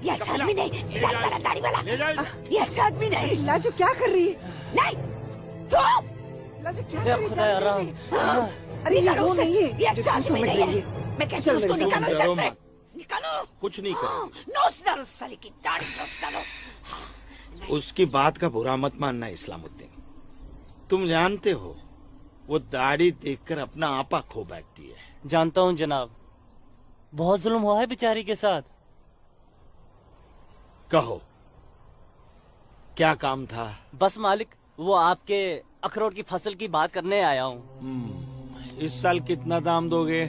ये अच्छा आदमी नहीं, दाढ़ी वाला। ले जाओ। ये अच्छा आदमी नहीं। लाजो क्या कर रही है? नहीं, लाजो क्या या कर रही खुदा आराम। अरे ये वो नहीं है, ये अच्छा आदमी नहीं है। मैं कहती हूँ उसको निकालो इधर से, निकालो। कुछ नहीं करेगी। नोच डालो साले की दाढ़ी, नोच डालो। उसकी बात का बुरा मत मानना इस्लामुद्दीन। तुम जानते हो वो दाढ़ी देखकर अपना आपा खो बैठती है। जानता हूँ जनाब, बहुत जुल्म हुआ है बेचारी के साथ। कहो क्या काम था? बस मालिक, वो आपके अखरोट की फसल की बात करने आया हूँ। इस साल कितना दाम दोगे?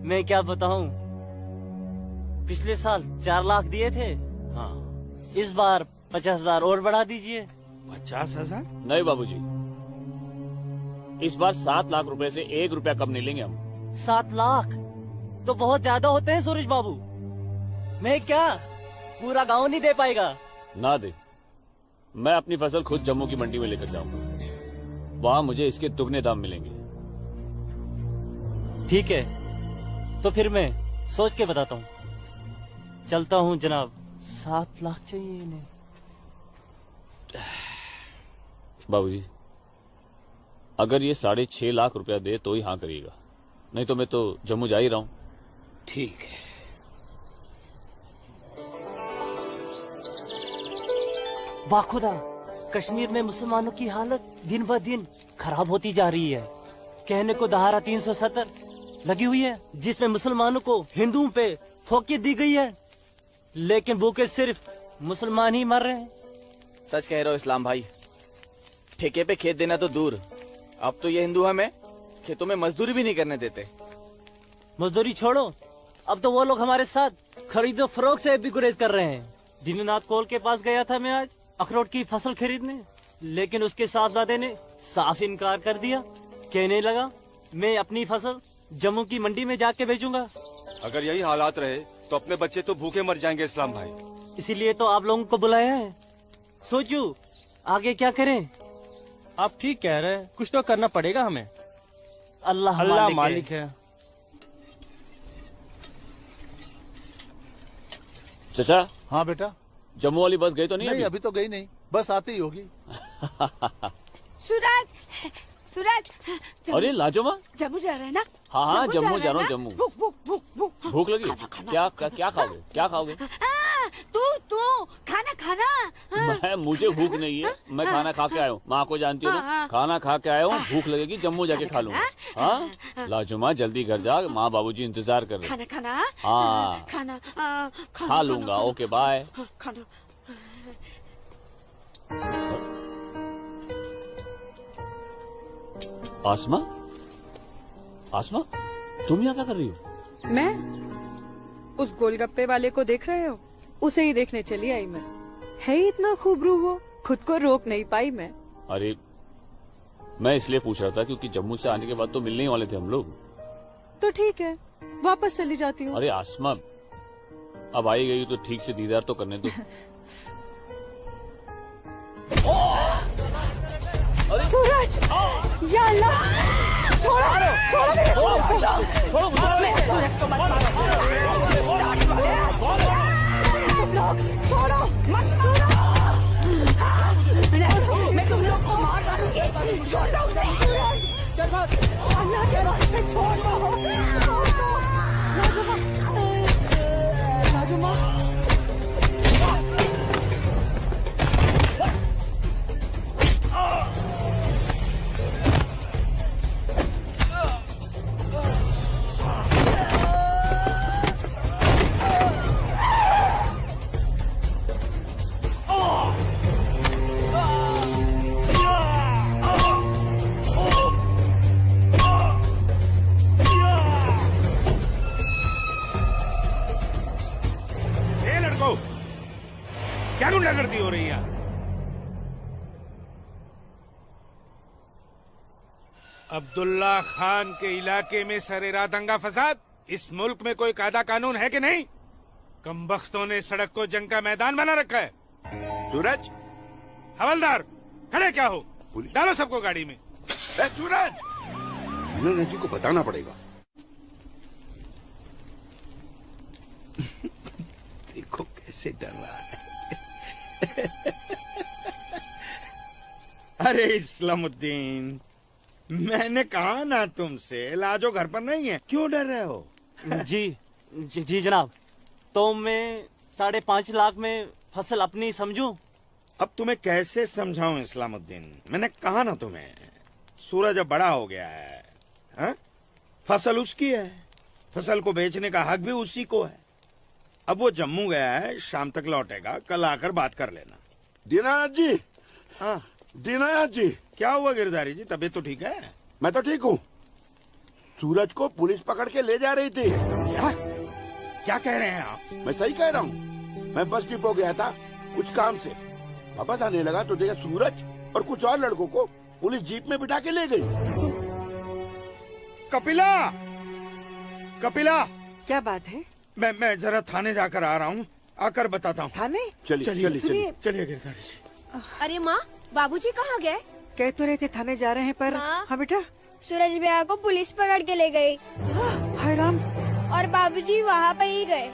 मैं क्या बताऊँ, पिछले साल 4 लाख दिए थे। हाँ, इस बार 50,000 और बढ़ा दीजिए। 50,000? नहीं बाबूजी, इस बार 7 लाख रुपए से 1 रुपया कम नहीं लेंगे हम। 7 लाख तो बहुत ज्यादा होते हैं सूरज बाबू। मैं क्या पूरा गांव नहीं दे पाएगा? ना दे, मैं अपनी फसल खुद जम्मू की मंडी में लेकर जाऊंगा, वहाँ मुझे इसके दुगने दाम मिलेंगे। ठीक है, तो फिर मैं सोच के बताता हूँ। चलता हूँ जनाब। 7 लाख चाहिए इन्हें। बाबूजी, अगर ये 6.5 लाख रुपया दे तो ही हाँ करिएगा, नहीं तो मैं तो जम्मू जा ही रहा हूँ। ठीक है। बाखुदा, कश्मीर में मुसलमानों की हालत दिन ब दिन खराब होती जा रही है। कहने को धारा 370 लगी हुई है, जिसमें मुसलमानों को हिंदुओं पे फोकियत दी गई है, लेकिन भूखे सिर्फ मुसलमान ही मर रहे हैं। सच कह रहे हो इस्लाम भाई, ठेके पे खेत देना तो दूर, अब तो ये हिंदू हमें खेतों में मजदूरी भी नहीं करने देते। मजदूरी छोड़ो, अब तो वो लोग हमारे साथ खरीदो फरोख्त से भी गुरेज कर रहे हैं। दीननाथ कोल के पास गया था मैं आज अखरोट की फसल खरीदने, लेकिन उसके साहबजादे ने साफ इनकार कर दिया। कहने लगा मैं अपनी फसल जम्मू की मंडी में जाके बेचूंगा। अगर यही हालात रहे तो अपने बच्चे तो भूखे मर जाएंगे इस्लाम भाई। इसीलिए तो आप लोगों को बुलाया है। सोचो आगे क्या करें। आप ठीक कह रहे हैं, कुछ तो करना पड़ेगा हमें। अल्लाह मालिक है। चाचा। हाँ बेटा। जम्मू वाली बस गई तो नहीं? अभी तो गई नहीं, बस आती ही होगी। सूरज, सूरज। अरे लाजोमा, जम्मू जा रहे हैं ना? हाँ जम्मू जा रहा हूँ। जम्मू भूख भूख लगी? क्या खाओगे? क्या खाओगे? तू खाना खाना। मुझे भूख नहीं है, मैं खाना खा के आया हूँ। माँ को जानती हो ना, खाना खा के आया हूँ। भूख लगेगी जम्मू जाके खा लूंगा। हाँ लाजुमा जल्दी घर जा, माँ बाबूजी इंतजार कर रहे हैं। खाना हाँ खाना खा लूंगा। Okay bye. खाना। आसमा, आसमा तुम यहाँ क्या कर रही हो? मैं उस गोलगप्पे वाले को देख रहे हो? उसे ही देखने चली आई मैं। है ही इतना खूबरू वो, खुद को रोक नहीं पाई मैं। अरे मैं इसलिए पूछ रहा था क्योंकि जम्मू से आने के बाद तो मिलने ही वाले थे हम लोग। तो ठीक है, वापस चली जाती हूँ। अरे आसमा, अब आई गई तो ठीक से दीदार तो करने दो। सूरज, या अल्लाह, छोड़ो मेरे सूरज को, मैं सूरज को मत मारो, तुम लोग छोड़ो मत मारो, मैं तुम लोग को मार डालूंगी, छोड़ दो उसे। अल्लाह के रास्ते छोड़ दो। नाजुमा, क्या गुंडागर्दी हो रही है? अब्दुल्ला खान के इलाके में सरेरा दंगा फसाद? इस मुल्क में कोई कायदा कानून है कि नहीं? कमबख्तों ने सड़क को जंग का मैदान बना रखा है। सूरज, हवलदार खड़े क्या हो? डालो सबको गाड़ी में। सूरज, मीना जी को बताना पड़ेगा। देखो कैसे डर रहा है। अरे इस्लामुद्दीन, मैंने कहा ना तुमसे, लाजो घर पर नहीं है, क्यों डर रहे हो? जी जनाब। तो मैं 5.5 लाख में फसल अपनी समझूं? अब तुम्हें कैसे समझाऊं इस्लामुद्दीन? मैंने कहा ना तुम्हें, सूरज अब बड़ा हो गया है, हा? फसल उसकी है, फसल को बेचने का हक भी उसी को है। अब वो जम्मू गया है, शाम तक लौटेगा, कल आकर बात कर लेना। दीनानाथ जी। हाँ दीनानाथ जी। क्या हुआ गिरधारी जी, तबीयत तो ठीक है? मैं तो ठीक हूँ। सूरज को पुलिस पकड़ के ले जा रही थी। क्या कह रहे हैं आप? मैं सही कह रहा हूँ। मैं बस डिपो गया था कुछ काम से, वापस आने लगा तो देखा सूरज और कुछ और लड़कों को पुलिस जीप में बिठा के ले गई। कपिला, कपिला, क्या बात है? मैं जरा थाने जाकर आ रहा हूँ, आकर बताता हूँ। थाने? चलिए सुनिए। गिरधारी जी। अरे माँ, बाबूजी कहाँ गए? कह तो रहे थे थाने जा रहे हैं, पर हाँ बेटा, सूरज भैया को पुलिस पकड़ के ले गई। हाय राम। और बाबूजी वहाँ पे ही गए।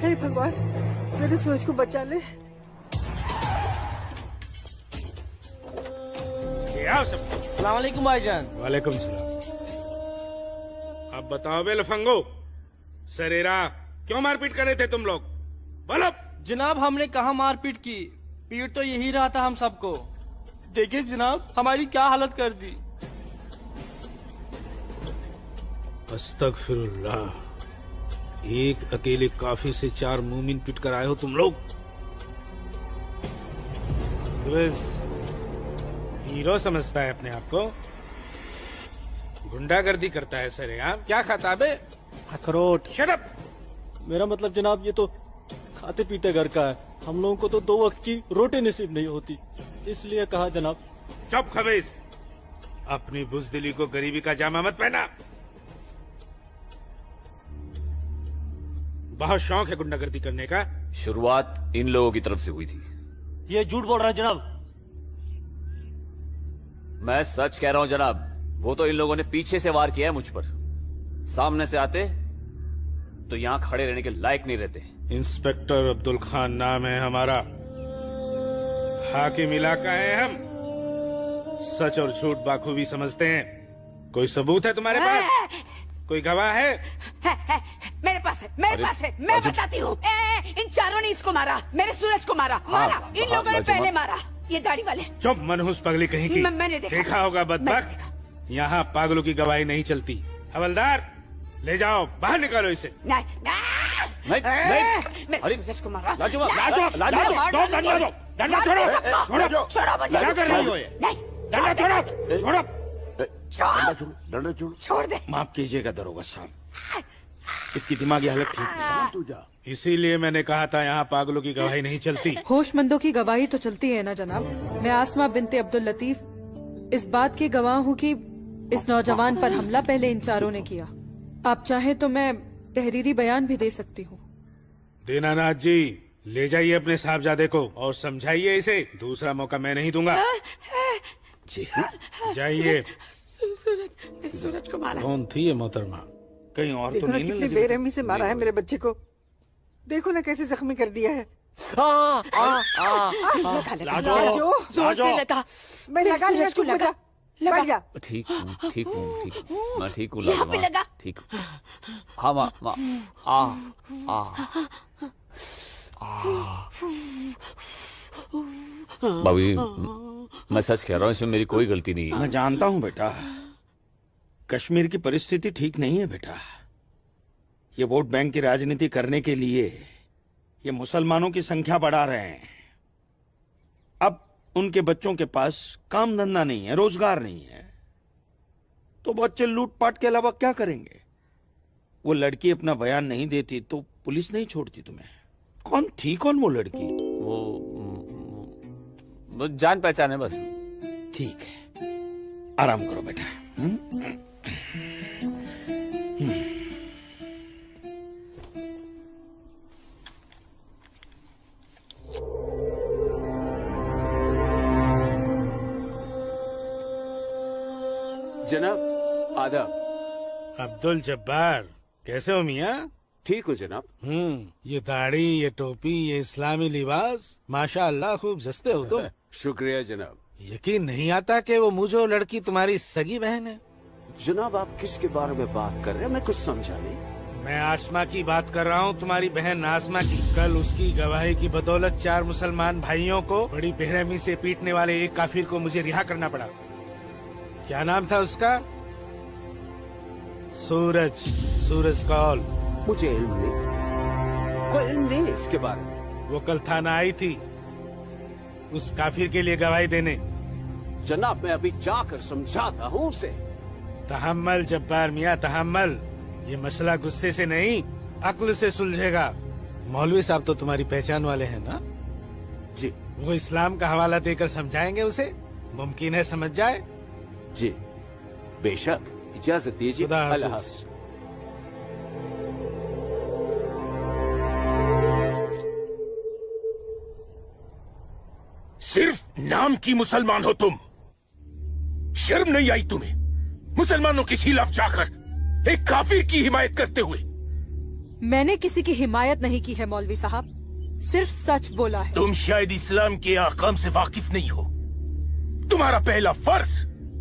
हे भगवान, मेरे सूरज को बचा ले। अस्सलाम वालेकुम भाईजान। वालेकुम सलाम। अब बताओ बे लफंगो, सरेरा क्यों मारपीट कर रहे थे तुम लोग? बोलो। जनाब, हमने कहा मारपीट की, पीट तो यही रहा था हम सबको। देखिए जनाब, हमारी क्या हालत कर दी। अस्तगफिरुल्लाह, एक अकेले काफी से 4 मूमिन पिट कर आए हो तुम लोग। हीरो समझता है अपने आप को, गुंडागर्दी करता है सर यार। क्या खाता बे? अखरोट। Shut up. मेरा मतलब जनाब, ये तो खाते पीते घर का है, हम लोगों को तो 2 वक्त की रोटी नसीब नहीं होती, इसलिए कहा जनाब। चुप खबीस, अपनी बुज़दिली को गरीबी का जामा मत पहना। बहुत शौक है गुंडागर्दी करने का। शुरुआत इन लोगों की तरफ से हुई थी। ये झूठ बोल रहा है जनाब। मैं सच कह रहा हूं जनाब, वो तो इन लोगों ने पीछे से वार किया है मुझ पर। सामने से आते तो यहाँ खड़े रहने के लायक नहीं रहते। इंस्पेक्टर अब्दुल खान नाम है हमारा, हाकिम इलाका है हम, सच और झूठ बाखूबी समझते हैं। कोई सबूत है तुम्हारे पास? कोई गवाह है? मेरे पास है, मेरे पास है, मैं बताती हूँ। इन चारों ने इसको मारा, मेरे सूरज को मारा। इन लोगों ने पहले मारा, ये दाढ़ी वाले। चुप मनहूस पगली कहीं की। मैंने देखा होगा बदबख्त, यहाँ पागलों की गवाही नहीं चलती। हवलदार, ले जाओ, बाहर निकालो इसे। नहीं, मेरे सूरज को मारा। डंडा छोड़ो, क्या कर रही हो ये? डंडा छोड़ो, डंडा छोड़ो। छोड़ दे। माफ कीजिएगा दरोगा साहब, इसकी दिमागी हालत ठीक है। इसीलिए मैंने कहा था यहाँ पागलों की गवाही नहीं चलती। होशमंदों की गवाही तो चलती है ना जनाब। मैं आसमा बिनते अब्दुल लतीफ इस बात की गवाह हूँ कि इस नौजवान पर हमला पहले इन चारों ने किया। आप चाहें तो मैं तहरीरी बयान भी दे सकती हूँ। दीनानाथ जी, ले जाइए अपने साहबजादे को और समझाइए इसे, दूसरा मौका मैं नहीं दूंगा। जी जाइए। सूरज को मारा। कौन थी ये मोहतरमा? कहीं और देखो तो ना नहीं कितनी लगी? बेरहमी से मारा है मेरे बच्चे को। देखो ना कैसे जख्मी कर दिया है। लाजो, जोर से लगा। मैं लगा लिया, चुप हो जा। बैठ जा। ठीक हूँ ठीक हूँ ठीक हूँ, मैं ठीक हूँ यहाँ पे लालिमा, लगा। ठीक हूँ। हाँ माँ माँ बाबूजी, मैं सच कह रहा हूँ, इसमें मेरी कोई गलती नहीं है। मैं जानता हूँ बेटा, कश्मीर की परिस्थिति ठीक नहीं है बेटा। ये वोट बैंक की राजनीति करने के लिए ये मुसलमानों की संख्या बढ़ा रहे हैं। अब उनके बच्चों के पास काम धंधा नहीं है, रोजगार नहीं है, तो बच्चे लूटपाट के अलावा क्या करेंगे? वो लड़की अपना बयान नहीं देती तो पुलिस नहीं छोड़ती तुम्हें। कौन थी वो लड़की? वो जान पहचान है बस। ठीक है, आराम करो बेटा। जनाब आदाब। अब्दुल जब्बार, कैसे हो मियाँ? ठीक हो जनाब। ये दाढ़ी, ये टोपी, ये इस्लामी लिबास, माशाअल्लाह खूब जस्ते हो तुम। शुक्रिया जनाब। यकीन नहीं आता कि वो मुझे लड़की तुम्हारी सगी बहन है। जनाब आप किसके बारे में बात कर रहे हैं? मैं कुछ समझा नहीं। मैं आसमा की बात कर रहा हूँ, तुम्हारी बहन आसमा की। कल उसकी गवाही की बदौलत 4 मुसलमान भाइयों को बड़ी बेरहमी से पीटने वाले एक काफिर को मुझे रिहा करना पड़ा। क्या नाम था उसका? सूरज कौल। मुझे इल्म नहीं, कोई इल्म नहीं इसके बारे में। वो कल थाना आई थी उस काफिर के लिए गवाही देने। जनाब मैं अभी जाकर समझाता हूँ उसे। तहम्मल जब्बार मियाँ, तहम्मल। ये मसला गुस्से से नहीं, अक्ल से सुलझेगा। मौलवी साहब तो तुम्हारी पहचान वाले हैं ना? जी। वो इस्लाम का हवाला देकर समझाएंगे उसे, मुमकिन है समझ जाए। जी बेशक, इजाजत दीजिए। अल्लाह हाफ़िज़। सिर्फ नाम की मुसलमान हो तुम, शर्म नहीं आई तुम्हें मुसलमानों के खिलाफ जाकर एक काफिर की हिमायत करते हुए? मैंने किसी की हिमायत नहीं की है मौलवी साहब, सिर्फ सच बोला है। तुम शायद इस्लाम के अहकाम से वाकिफ नहीं हो। तुम्हारा पहला फर्ज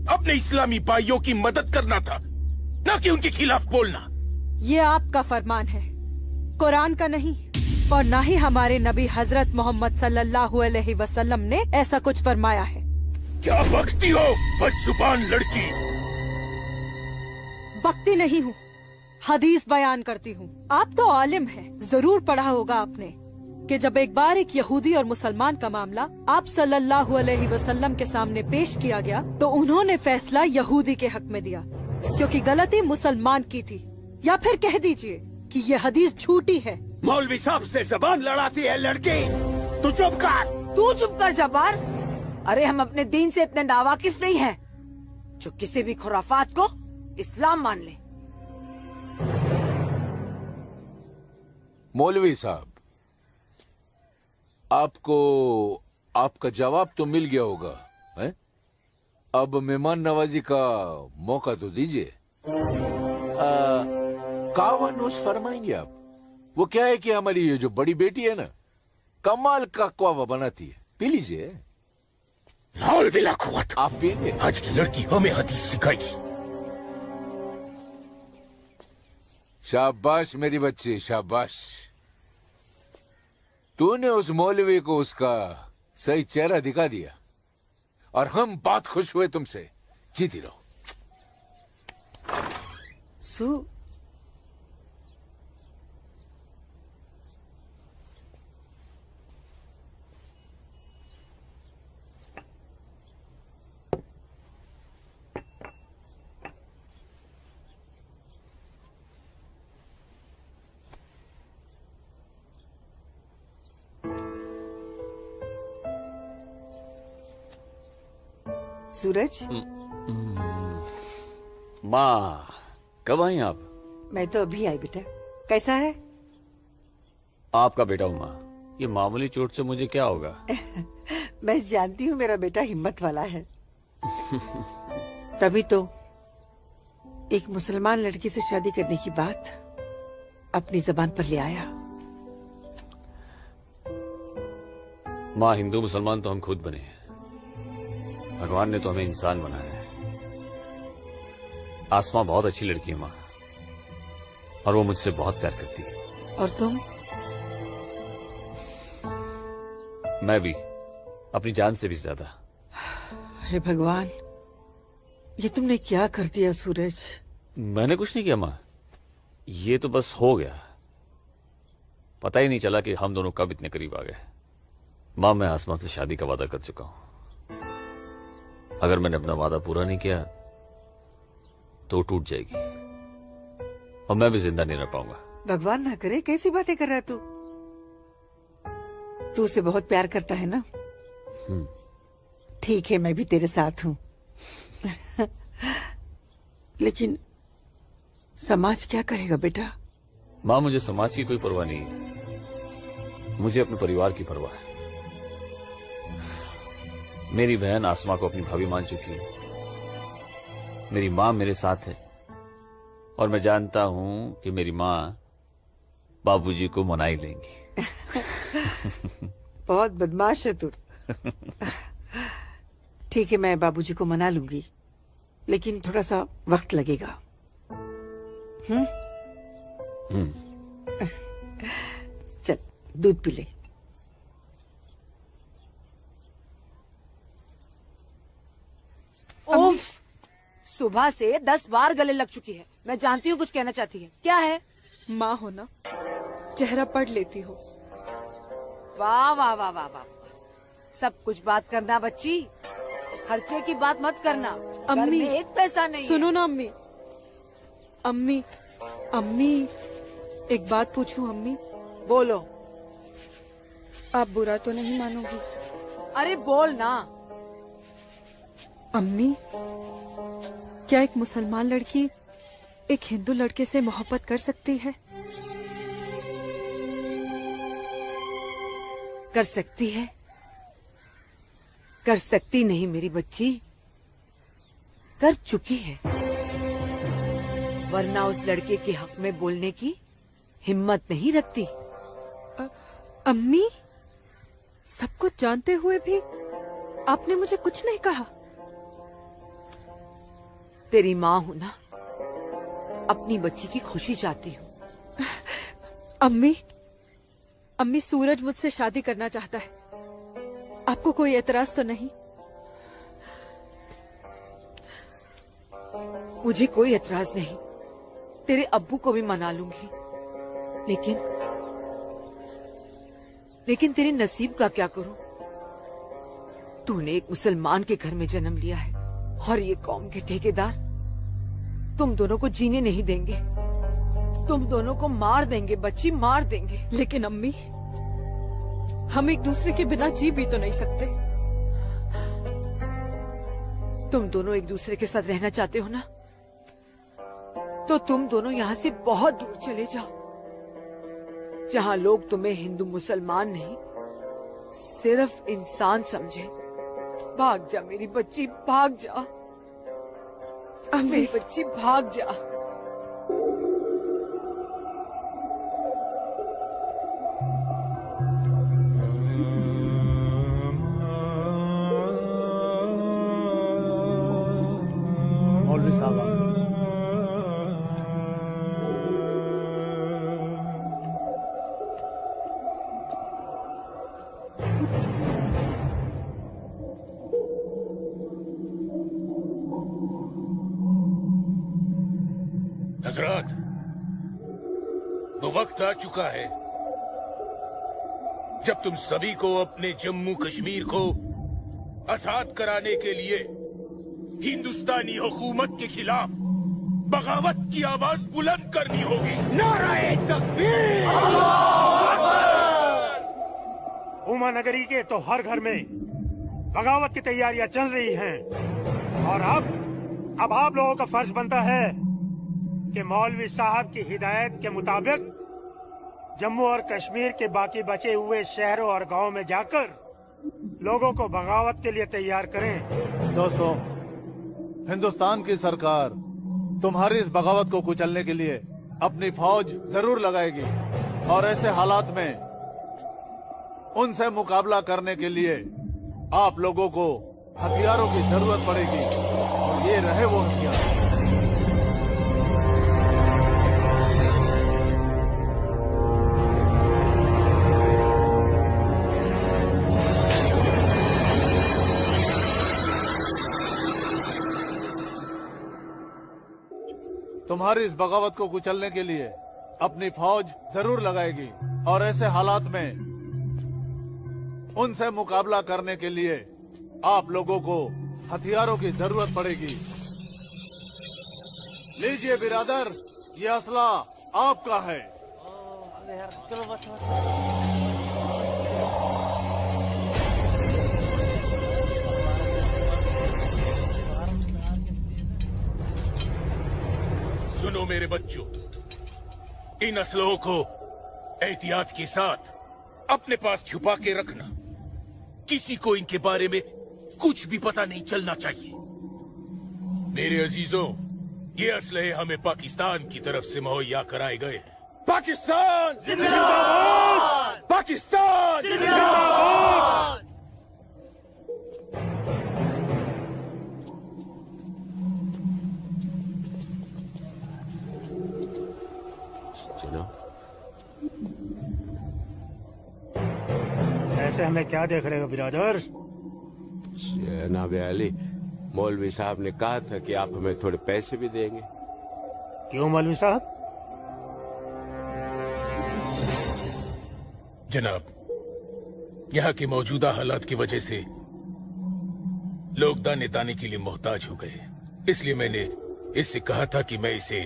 अपने इस्लामी भाइयों की मदद करना था, न कि उनके खिलाफ बोलना। ये आपका फरमान है, कुरान का नहीं, और न ही हमारे नबी हजरत मोहम्मद सल्लल्लाहु अलैहि वसल्लम ने ऐसा कुछ फरमाया है। क्या बकती हो बदजुबान लड़की? बकती नहीं हूँ, हदीस बयान करती हूँ। आप तो आलिम हैं, जरूर पढ़ा होगा आपने कि जब एक बार एक यहूदी और मुसलमान का मामला आप सल्लल्लाहु अलैहि वसल्लम के सामने पेश किया गया तो उन्होंने फैसला यहूदी के हक में दिया, क्योंकि गलती मुसलमान की थी। या फिर कह दीजिए कि ये हदीस झूठी है। मौलवी साहब से जबान लड़ाती है लड़की। तू चुप कर। तू चुप कर जब्बार। अरे हम अपने दीन से इतने नावाकिफ नहीं हैं जो किसी भी खुराफात को इस्लाम मान ले। मौलवी साहब, आपको आपका जवाब तो मिल गया होगा, है? अब मेहमान नवाजी का मौका तो दीजिए। कावा नोश फरमाएंगे आप? वो क्या है कि हमारी ये जो बड़ी बेटी है ना, कमाल का क्वावा बनाती है, पी लीजिए। आप पिएंगे? आज की लड़की हमें हदीस सिखाएगी। शाबाश मेरी बच्ची, शाबाश। तूने उस मौलवी को उसका सही चेहरा दिखा दिया और हम बहुत खुश हुए तुमसे। जीती रहो। सूरज, माँ कब आई आप? मैं तो अभी आई बेटा। कैसा है? आपका बेटा हूँ माँ, ये मामूली चोट से मुझे क्या होगा? मैं जानती हूँ मेरा बेटा हिम्मत वाला है। तभी तो एक मुसलमान लड़की से शादी करने की बात अपनी जबान पर ले आया। माँ, हिंदू मुसलमान तो हम खुद बने हैं, भगवान ने तो हमें इंसान बनाया है। आसमां बहुत अच्छी लड़की है माँ, और वो मुझसे बहुत प्यार करती है। और तुम? मैं भी, अपनी जान से भी ज्यादा। हे भगवान, ये तुमने क्या कर दिया सूरज? मैंने कुछ नहीं किया माँ, ये तो बस हो गया। पता ही नहीं चला कि हम दोनों कब इतने करीब आ गए। माँ, मैं आसमां से शादी का वादा कर चुका हूं। अगर मैंने अपना वादा पूरा नहीं किया तो टूट जाएगी और मैं भी जिंदा नहीं रह पाऊंगा। भगवान ना करे, कैसी बातें कर रहा है तू? तू उसे बहुत प्यार करता है ना? ठीक है, मैं भी तेरे साथ हूँ। लेकिन समाज क्या कहेगा बेटा? माँ, मुझे समाज की कोई परवाह नहीं है, मुझे अपने परिवार की परवाह है। मेरी बहन आसमां को अपनी भाभी मान चुकी है, मेरी माँ मेरे साथ है, और मैं जानता हूं कि मेरी माँ बाबूजी को मना ही लेंगी। बहुत बदमाश है तू। ठीक है, मैं बाबूजी को मना लूंगी, लेकिन थोड़ा सा वक्त लगेगा। चल दूध पी ले। उफ, सुबह से 10 बार गले लग चुकी है। मैं जानती हूँ कुछ कहना चाहती है। क्या है? माँ हो ना, चेहरा पढ़ लेती हो। वाह वाह वाह वाह वाह, सब कुछ बात करना बच्ची, खर्चे की बात मत करना। अम्मी, घर में एक पैसा नहीं सुनो है। ना अम्मी। अम्मी, अम्मी, एक बात पूछूं अम्मी? बोलो। आप बुरा तो नहीं मानोगी? अरे बोल ना। अम्मी, क्या एक मुसलमान लड़की एक हिंदू लड़के से मोहब्बत कर सकती है? कर सकती है, कर सकती नहीं मेरी बच्ची, कर चुकी है। वरना उस लड़के के हक में बोलने की हिम्मत नहीं रखती। अम्मी, सब कुछ जानते हुए भी आपने मुझे कुछ नहीं कहा। तेरी माँ हूं ना, अपनी बच्ची की खुशी चाहती हूँ। अम्मी, अम्मी, सूरज मुझसे शादी करना चाहता है, आपको कोई एतराज तो नहीं? मुझे कोई एतराज नहीं, तेरे अब्बू को भी मना लूंगी, लेकिन तेरे नसीब का क्या करूं? तूने एक मुसलमान के घर में जन्म लिया है, और ये कौम के ठेकेदार तुम दोनों को जीने नहीं देंगे। तुम दोनों को मार देंगे बच्ची, मार देंगे। लेकिन अम्मी, हम एक दूसरे के बिना जी भी तो नहीं सकते। तुम दोनों एक दूसरे के साथ रहना चाहते हो ना, तो तुम दोनों यहाँ से बहुत दूर चले जाओ, जहाँ लोग तुम्हें हिंदू मुसलमान नहीं, सिर्फ इंसान समझे। भाग जा मेरी बच्ची, भाग जा। मेरी बच्ची भाग जा। मौलवी साहब, हजरत, वो वक्त आ चुका है जब तुम सभी को अपने जम्मू कश्मीर को आजाद कराने के लिए हिंदुस्तानी हुकूमत के खिलाफ बगावत की आवाज बुलंद करनी होगी। नाराए तकबीर! उमा नगरी के तो हर घर में बगावत की तैयारियां चल रही हैं, और अब आप लोगों का फर्ज बनता है कि मौलवी साहब की हिदायत के मुताबिक जम्मू और कश्मीर के बाकी बचे हुए शहरों और गांवों में जाकर लोगों को बगावत के लिए तैयार करें। दोस्तों, हिंदुस्तान की सरकार तुम्हारी इस बगावत को कुचलने के लिए अपनी फौज जरूर लगाएगी, और ऐसे हालात में उनसे मुकाबला करने के लिए आप लोगों को हथियारों की जरूरत पड़ेगी, और ये रहे वो हथियार। तुम्हारी इस बगावत को कुचलने के लिए अपनी फौज जरूर लगाएगी और ऐसे हालात में उनसे मुकाबला करने के लिए आप लोगों को हथियारों की जरूरत पड़ेगी। लीजिए बिरादर, ये असला आपका है। चलो बस सुनो मेरे बच्चों, इन असलों को एहतियात के साथ अपने पास छुपा के रखना। किसी को इनके बारे में कुछ भी पता नहीं चलना चाहिए। मेरे अजीजों, ये असलहे हमें पाकिस्तान की तरफ से मुहैया कराए गए हैं। पाकिस्तान जिंदाबाद! पाकिस्तान जिंदाबाद! ऐसे हमें क्या देख रहे हो बिरादर? जनाब अली, मौलवी साहब ने कहा था कि आप हमें थोड़े पैसे भी देंगे। क्यों मौलवी साहब? जनाब, यहाँ की मौजूदा हालात की वजह से लोग दाने दाने के लिए मोहताज हो गए, इसलिए मैंने इससे कहा था कि मैं इसे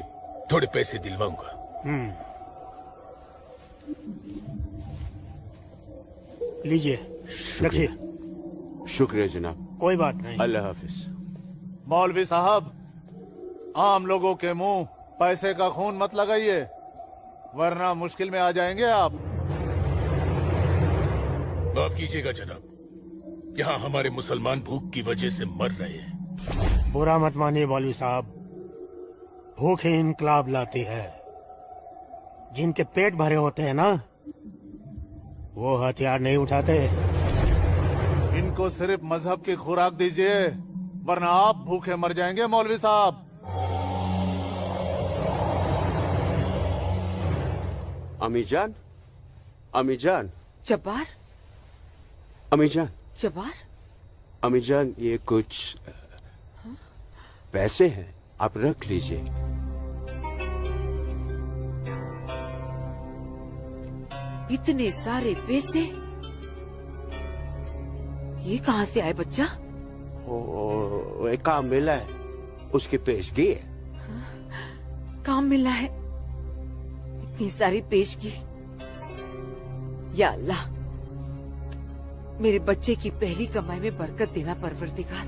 थोड़े पैसे दिलवाऊंगा। लीजिए, रखिए। शुक्रिया जनाब। कोई बात नहीं। अल्लाह हाफिज। मौलवी साहब, आम लोगों के मुंह पैसे का खून मत लगाइए, वरना मुश्किल में आ जाएंगे आप। माफ कीजिएगा जनाब, यहाँ हमारे मुसलमान भूख की वजह से मर रहे हैं। बुरा मत मानिए मौलवी साहब, भूख ही इनकलाब लाती है। जिनके पेट भरे होते हैं ना, वो हथियार नहीं उठाते। इनको सिर्फ मजहब की खुराक दीजिए, वरना आप भूखे मर जाएंगे मौलवी साहब। अमीजान, अमीजान, जब्बार, अमीजान, जब्बार, अमीजान, ये कुछ पैसे हैं, आप रख लीजिए। इतने सारे पैसे ये कहाँ से आए बच्चा? ओ, एक काम मिला है, उसकी पेशगी है। काम मिला है? इतनी सारी पेशगी। या अल्लाह, मेरे बच्चे की पहली कमाई में बरकत देना परवरदिगार,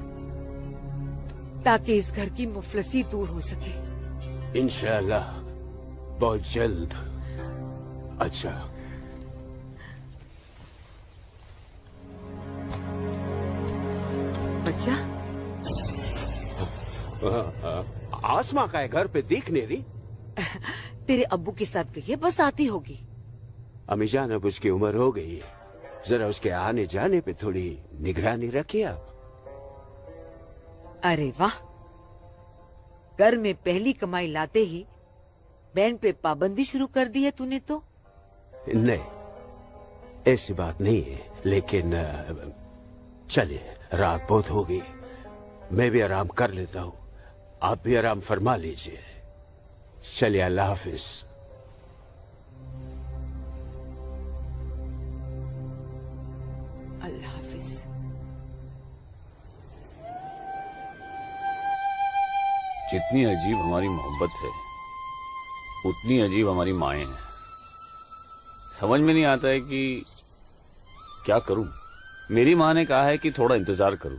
ताकि इस घर की मुफलसी दूर हो सके। इंशाअल्लाह बहुत जल्द। अच्छा, बच्चा, आसमा का है, घर पे दिख नहीं रही। तेरे अब्बू के साथ गई है, बस आती होगी। अमीजान, अब उसकी उम्र हो गई है, जरा उसके आने जाने पे थोड़ी निगरानी रखिए आप। अरे वाह, घर में पहली कमाई लाते ही बैंड पे पाबंदी शुरू कर दी है तूने तो। नहीं, ऐसी बात नहीं है, लेकिन चलिए, रात बहुत हो गई, मैं भी आराम कर लेता हूँ, आप भी आराम फरमा लीजिए। चलिए, अल्लाह हाफिज। अल्लाह हाफिज। जितनी अजीब हमारी मोहब्बत है, उतनी अजीब हमारी माएं हैं। समझ में नहीं आता है कि क्या करूं। मेरी माँ ने कहा है कि थोड़ा इंतजार करूं,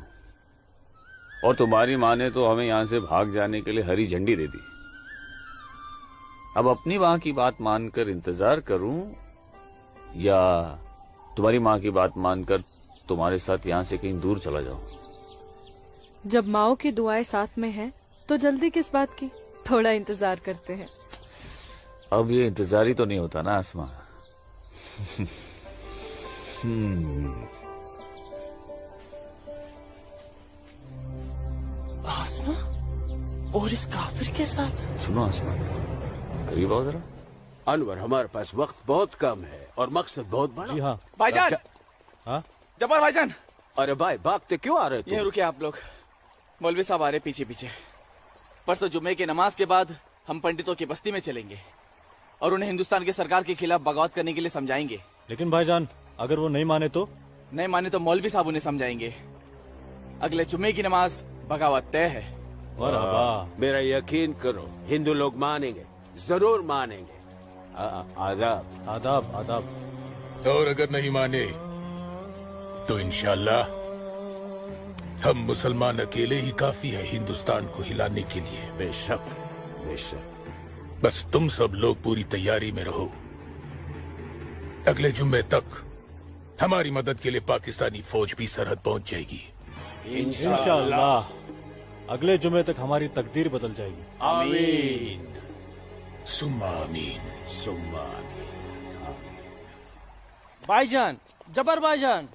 और तुम्हारी माँ ने तो हमें यहां से भाग जाने के लिए हरी झंडी दे दी। अब अपनी माँ की बात मानकर इंतजार करूं, या तुम्हारी माँ की बात मानकर तुम्हारे साथ यहाँ से कहीं दूर चला जाऊं। जब माओ की दुआएं साथ में हैं, तो जल्दी किस बात की, थोड़ा इंतजार करते हैं। अब ये इंतजार ही तो नहीं होता ना आसमा। आसमा और इस काफिर के साथ। सुनो आसमा, करीब आओ जरा। अनवर, हमारे पास वक्त बहुत कम है और मकसद बहुत बड़ा। जी हाँ भाईजान। हाँ जब्बार भाईजान। अरे भाई, भागते क्यों आ रहे थे? ये रुके आप लोग, मौलवी साहब आ रहे पीछे पीछे। परसों जुम्मे की नमाज के बाद हम पंडितों की बस्ती में चलेंगे और उन्हें हिंदुस्तान की सरकार के खिलाफ बगावत करने के लिए समझाएंगे। लेकिन भाईजान, अगर वो नहीं माने तो? नहीं माने तो मौलवी साहब उन्हें समझाएंगे। अगले जुम्मे की नमाज बगावत तय है। मेरा यकीन करो, हिंदू लोग मानेंगे, जरूर मानेंगे। आदाब आदाब आदाब। और अगर नहीं माने तो इंशाल्लाह हम मुसलमान अकेले ही काफी है हिंदुस्तान को हिलाने के लिए। बेशक बेशक। बस तुम सब लोग पूरी तैयारी में रहो। अगले जुम्मे तक हमारी मदद के लिए पाकिस्तानी फौज भी सरहद पहुंच जाएगी। इंशाअल्लाह अगले जुमे तक हमारी तकदीर बदल जाएगी। आमीन सुम्मा आमीन सुम्मा आमीन। भाईजान, जबर भाईजान,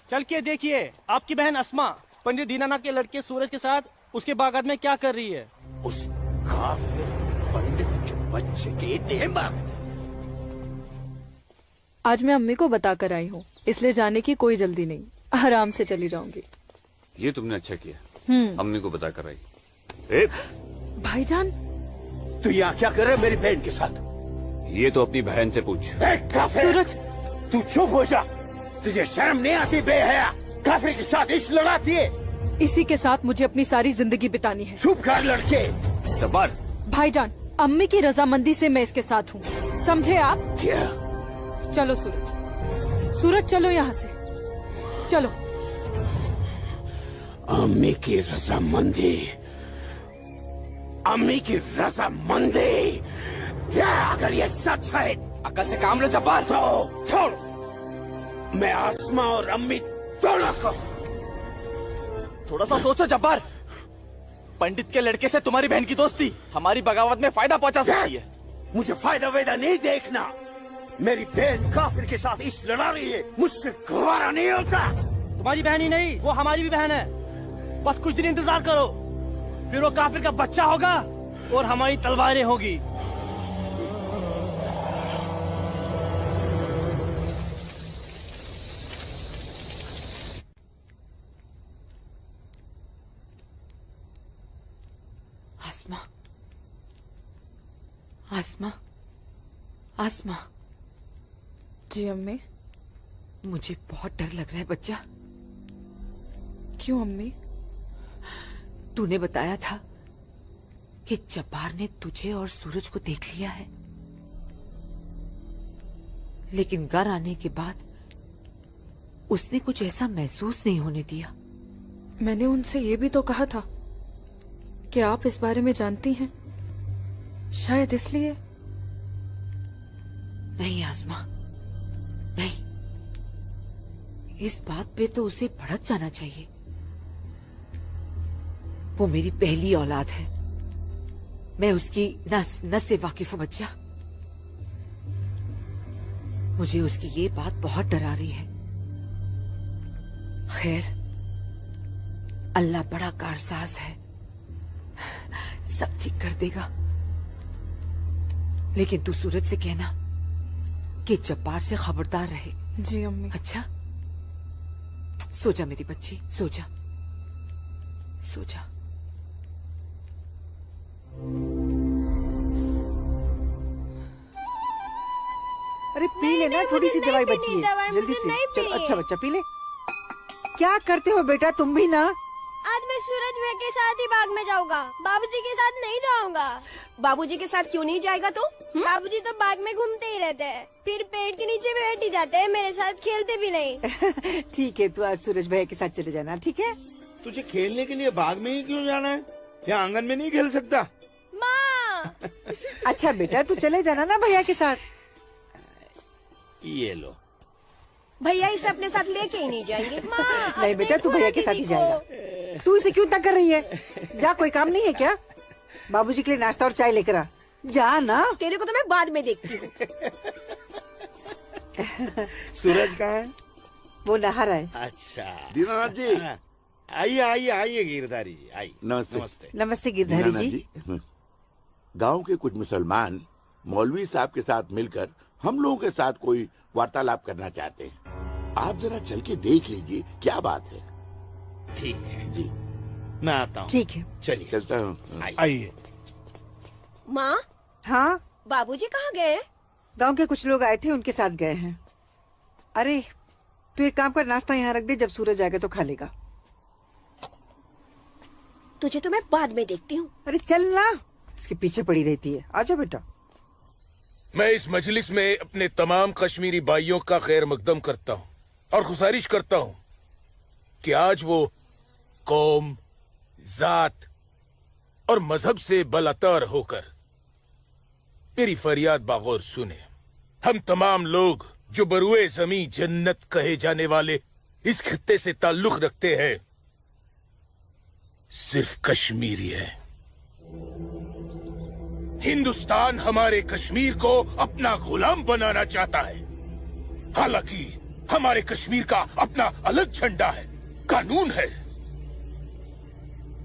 चल के देखिए आपकी बहन अस्मा पंडित दीनानाथ के लड़के सूरज के साथ उसके बागात में क्या कर रही है। उस काफिर पंडित के बच्चे की इतनी हिम्मत। आज मैं अम्मी को बता कर आई हूँ, इसलिए जाने की कोई जल्दी नहीं, आराम से चली जाऊंगी। ये तुमने अच्छा किया, अम्मी को बता कर आई। भाईजान, तू यहाँ क्या कर रहा है मेरी बहन के साथ? ये तो अपनी बहन से पूछ। सूरज, तू चुप हो जा। तुझे शर्म नहीं आती बेहया? काफिर के साथ इश्क लड़ाती है। इसी के साथ मुझे अपनी सारी जिंदगी बितानी है। चुप कर लड़के। जब्बार। भाईजान, अम्मी की रजामंदी से मैं इसके साथ हूँ, समझे आप? क्या? चलो सूरज, सूरज चलो यहाँ से, चलो। अम्मी की रजामंदी, अम्मी की रजामंदी। क्या अगर ये सच है? अकल से काम लो जब्बार। तो छोड़, मैं आसमा और अम्मी दोनों को। थोड़ा सा सोचो जब्बार, पंडित के लड़के से तुम्हारी बहन की दोस्ती हमारी बगावत में फायदा पहुंचा सकती है। मुझे फायदा वेदा नहीं देखना। मेरी बहन काफिर के साथ इश्क लड़ा रही है, मुझसे गवारा नहीं होता। तुम्हारी बहन ही नहीं, वो हमारी भी बहन है। बस कुछ दिन इंतजार करो, फिर वो काफिर का बच्चा होगा और हमारी तलवारें होगी। आसमा, आसमा, आसमा। जी अम्मी। मुझे बहुत डर लग रहा है बच्चा। क्यों अम्मी? तूने बताया था कि जब्बार ने तुझे और सूरज को देख लिया है, लेकिन घर आने के बाद उसने कुछ ऐसा महसूस नहीं होने दिया। मैंने उनसे ये भी तो कहा था कि आप इस बारे में जानती हैं, शायद इसलिए। नहीं आसमा, नहीं, इस बात पे तो उसे भड़क जाना चाहिए। वो मेरी पहली औलाद है, मैं उसकी नस से वाकिफ हूं बच्चा। मुझे उसकी ये बात बहुत डरा रही है। खैर, अल्लाह बड़ा कारसाज है, सब ठीक कर देगा। लेकिन तू सूरज से कहना कि जब्बार से खबरदार रहे। जी अम्मी। अच्छा, सो जा मेरी बच्ची, सो जा, सो जा। अरे पी लेना, थोड़ी सी दवाई बची है, जल्दी से। चलो अच्छा बच्चा पी ले। क्या करते हो बेटा तुम भी ना? आज मैं सूरज भैया के साथ ही बाग में जाऊंगा, बाबूजी के साथ नहीं जाऊंगा। बाबूजी के साथ क्यों नहीं जाएगा तू? बाबूजी तो बाग में घूमते ही रहते हैं, फिर पेड़ के नीचे बैठ ही जाते हैं, मेरे साथ खेलते भी नहीं। ठीक है, तू आज सूरज भैया के साथ चले जाना, ठीक है? तुझे खेलने के लिए बाग में ही क्यों जाना है? या आंगन में नहीं खेल सकता? माँ। अच्छा बेटा, तू चले जाना ना भैया के साथ। ये लो। भैया इसे अपने साथ लेके ही नहीं जाएंगे। नहीं बेटा, तू भैया के साथ ही जाएगा। तू इसे क्यों तंग कर रही है? जा, कोई काम नहीं है क्या? बाबूजी के लिए नाश्ता और चाय लेकर आ। जा ना। तेरे को तो मैं बाद में देखती हूँ। सूरज कहाँ है? वो नहा रहा है। अच्छा दीनानाथ जी, आइए आइए आइए गिरधारी जी, आइए। नमस्ते। नमस्ते। नमस्ते गिरधारी जी। गांव के कुछ मुसलमान मौलवी साहब के साथ मिलकर हम लोगों के साथ कोई वार्तालाप करना चाहते हैं। आप जरा चल के देख लीजिए क्या बात है। ठीक है जी, मैं आता हूँ। ठीक है, चलिए चलता हूँ। आइए। माँ। हाँ बाबूजी कहाँ गए? गांव के कुछ लोग आए थे, उनके साथ गए हैं। अरे तू एक काम कर, नाश्ता यहाँ रख दे, जब सूरज आएगा तो खा लेगा। तुझे तो मैं बाद में देखती हूँ। अरे चल ना, इसके पीछे पड़ी रहती है। आजा बेटा। मैं इस मजलिस में अपने तमाम कश्मीरी भाइयों का खैर मकदम करता हूँ और गुजारिश करता हूँ कि आज वो कौम, जात और मजहब से बलातर होकर मेरी फरियाद बागौर सुने। हम तमाम लोग जो बरुए जमी जन्नत कहे जाने वाले इस खित्ते से ताल्लुक रखते हैं, सिर्फ कश्मीरी है। हिंदुस्तान हमारे कश्मीर को अपना गुलाम बनाना चाहता है। हालांकि हमारे कश्मीर का अपना अलग झंडा है, कानून है,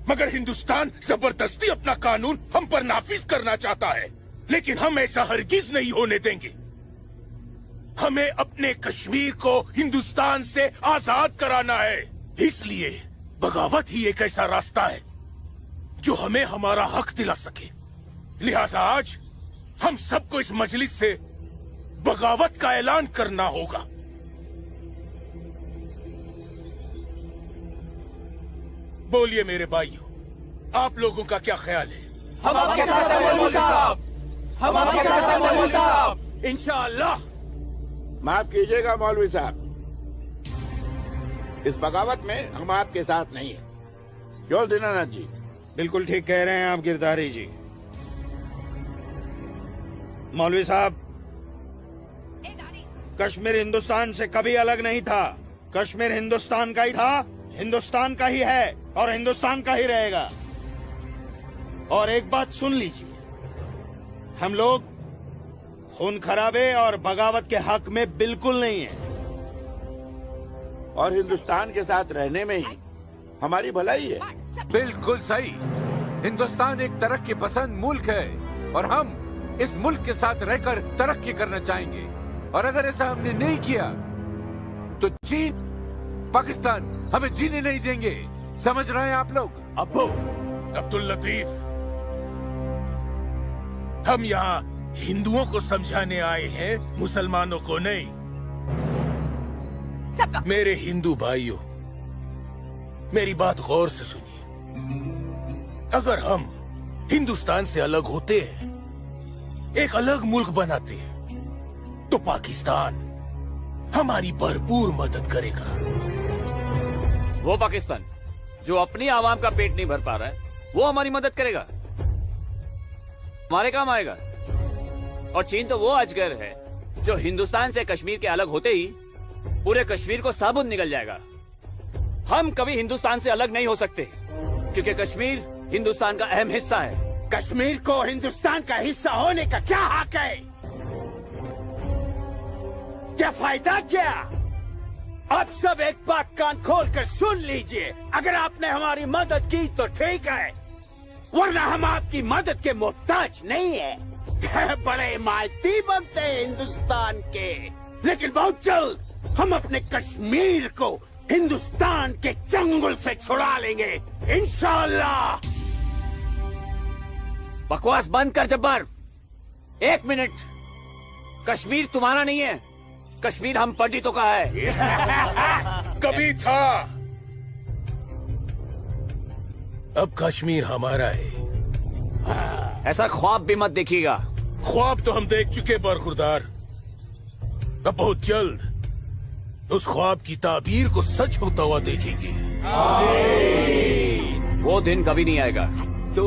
मगर हिंदुस्तान जबरदस्ती अपना कानून हम पर नाफिज करना चाहता है। लेकिन हम ऐसा हरगिज नहीं होने देंगे। हमें अपने कश्मीर को हिंदुस्तान से आजाद कराना है। इसलिए बगावत ही एक ऐसा रास्ता है जो हमें हमारा हक दिला सके। लिहाजा आज हम सबको इस मजलिस से बगावत का ऐलान करना होगा। बोलिए मेरे भाइयों, आप लोगों का क्या ख्याल है? हम आपके साथ हैं मौलवी साहब, हम आपके साथ हैं मौलवी साहब, इंशाअल्लाह। माफ कीजिएगा मौलवी साहब, इस बगावत में हम आपके साथ नहीं है। क्यों दीनानाथ जी? बिल्कुल ठीक कह रहे हैं आप गिरधारी जी। मौलवी साहब, कश्मीर हिंदुस्तान से कभी अलग नहीं था। कश्मीर हिंदुस्तान का ही था, हिंदुस्तान का ही है और हिंदुस्तान का ही रहेगा। और एक बात सुन लीजिए, हम लोग खून खराबे और बगावत के हक में बिल्कुल नहीं है। और हिंदुस्तान के साथ रहने में ही हमारी भलाई है। बिल्कुल सही। हिंदुस्तान एक तरक्की पसंद मुल्क है और हम इस मुल्क के साथ रहकर तरक्की करना चाहेंगे। और अगर ऐसा हमने नहीं किया तो चीन, पाकिस्तान हमें जीने नहीं देंगे। समझ रहे हैं आप लोग? अब्बू अब्दुल लतीफ, हम यहाँ हिंदुओं को समझाने आए हैं, मुसलमानों को नहीं। मेरे हिंदू भाइयों, मेरी बात गौर से सुनिए। अगर हम हिंदुस्तान से अलग होते हैं, एक अलग मुल्क बनाते हैं, तो पाकिस्तान हमारी भरपूर मदद करेगा। वो पाकिस्तान जो अपनी आवाम का पेट नहीं भर पा रहा है, वो हमारी मदद करेगा, हमारे काम आएगा। और चीन तो वो अजगर है जो हिंदुस्तान से कश्मीर के अलग होते ही पूरे कश्मीर को साबुत निकल जाएगा। हम कभी हिंदुस्तान से अलग नहीं हो सकते क्योंकि कश्मीर हिंदुस्तान का अहम हिस्सा है। कश्मीर को हिंदुस्तान का हिस्सा होने का क्या हक है? क्या फायदा क्या? आप सब एक बात कान खोल कर सुन लीजिए। अगर आपने हमारी मदद की तो ठीक है, वरना हम आपकी मदद के मोहताज नहीं है। बड़े मायती बनते हैं हिंदुस्तान के, लेकिन बहुत जल्द हम अपने कश्मीर को हिंदुस्तान के चंगुल से छुड़ा लेंगे, इंशाअल्लाह। बकवास बंद कर जब्बार। 1 मिनट। कश्मीर तुम्हारा नहीं है, कश्मीर हम पंडितों का है। कभी था, अब कश्मीर हमारा है। ऐसा ख्वाब भी मत देखिएगा। ख्वाब तो हम देख चुके बरखुरदार। अब बहुत जल्द उस ख्वाब की ताबीर को सच होता हुआ देखेंगे। वो दिन कभी नहीं आएगा। तू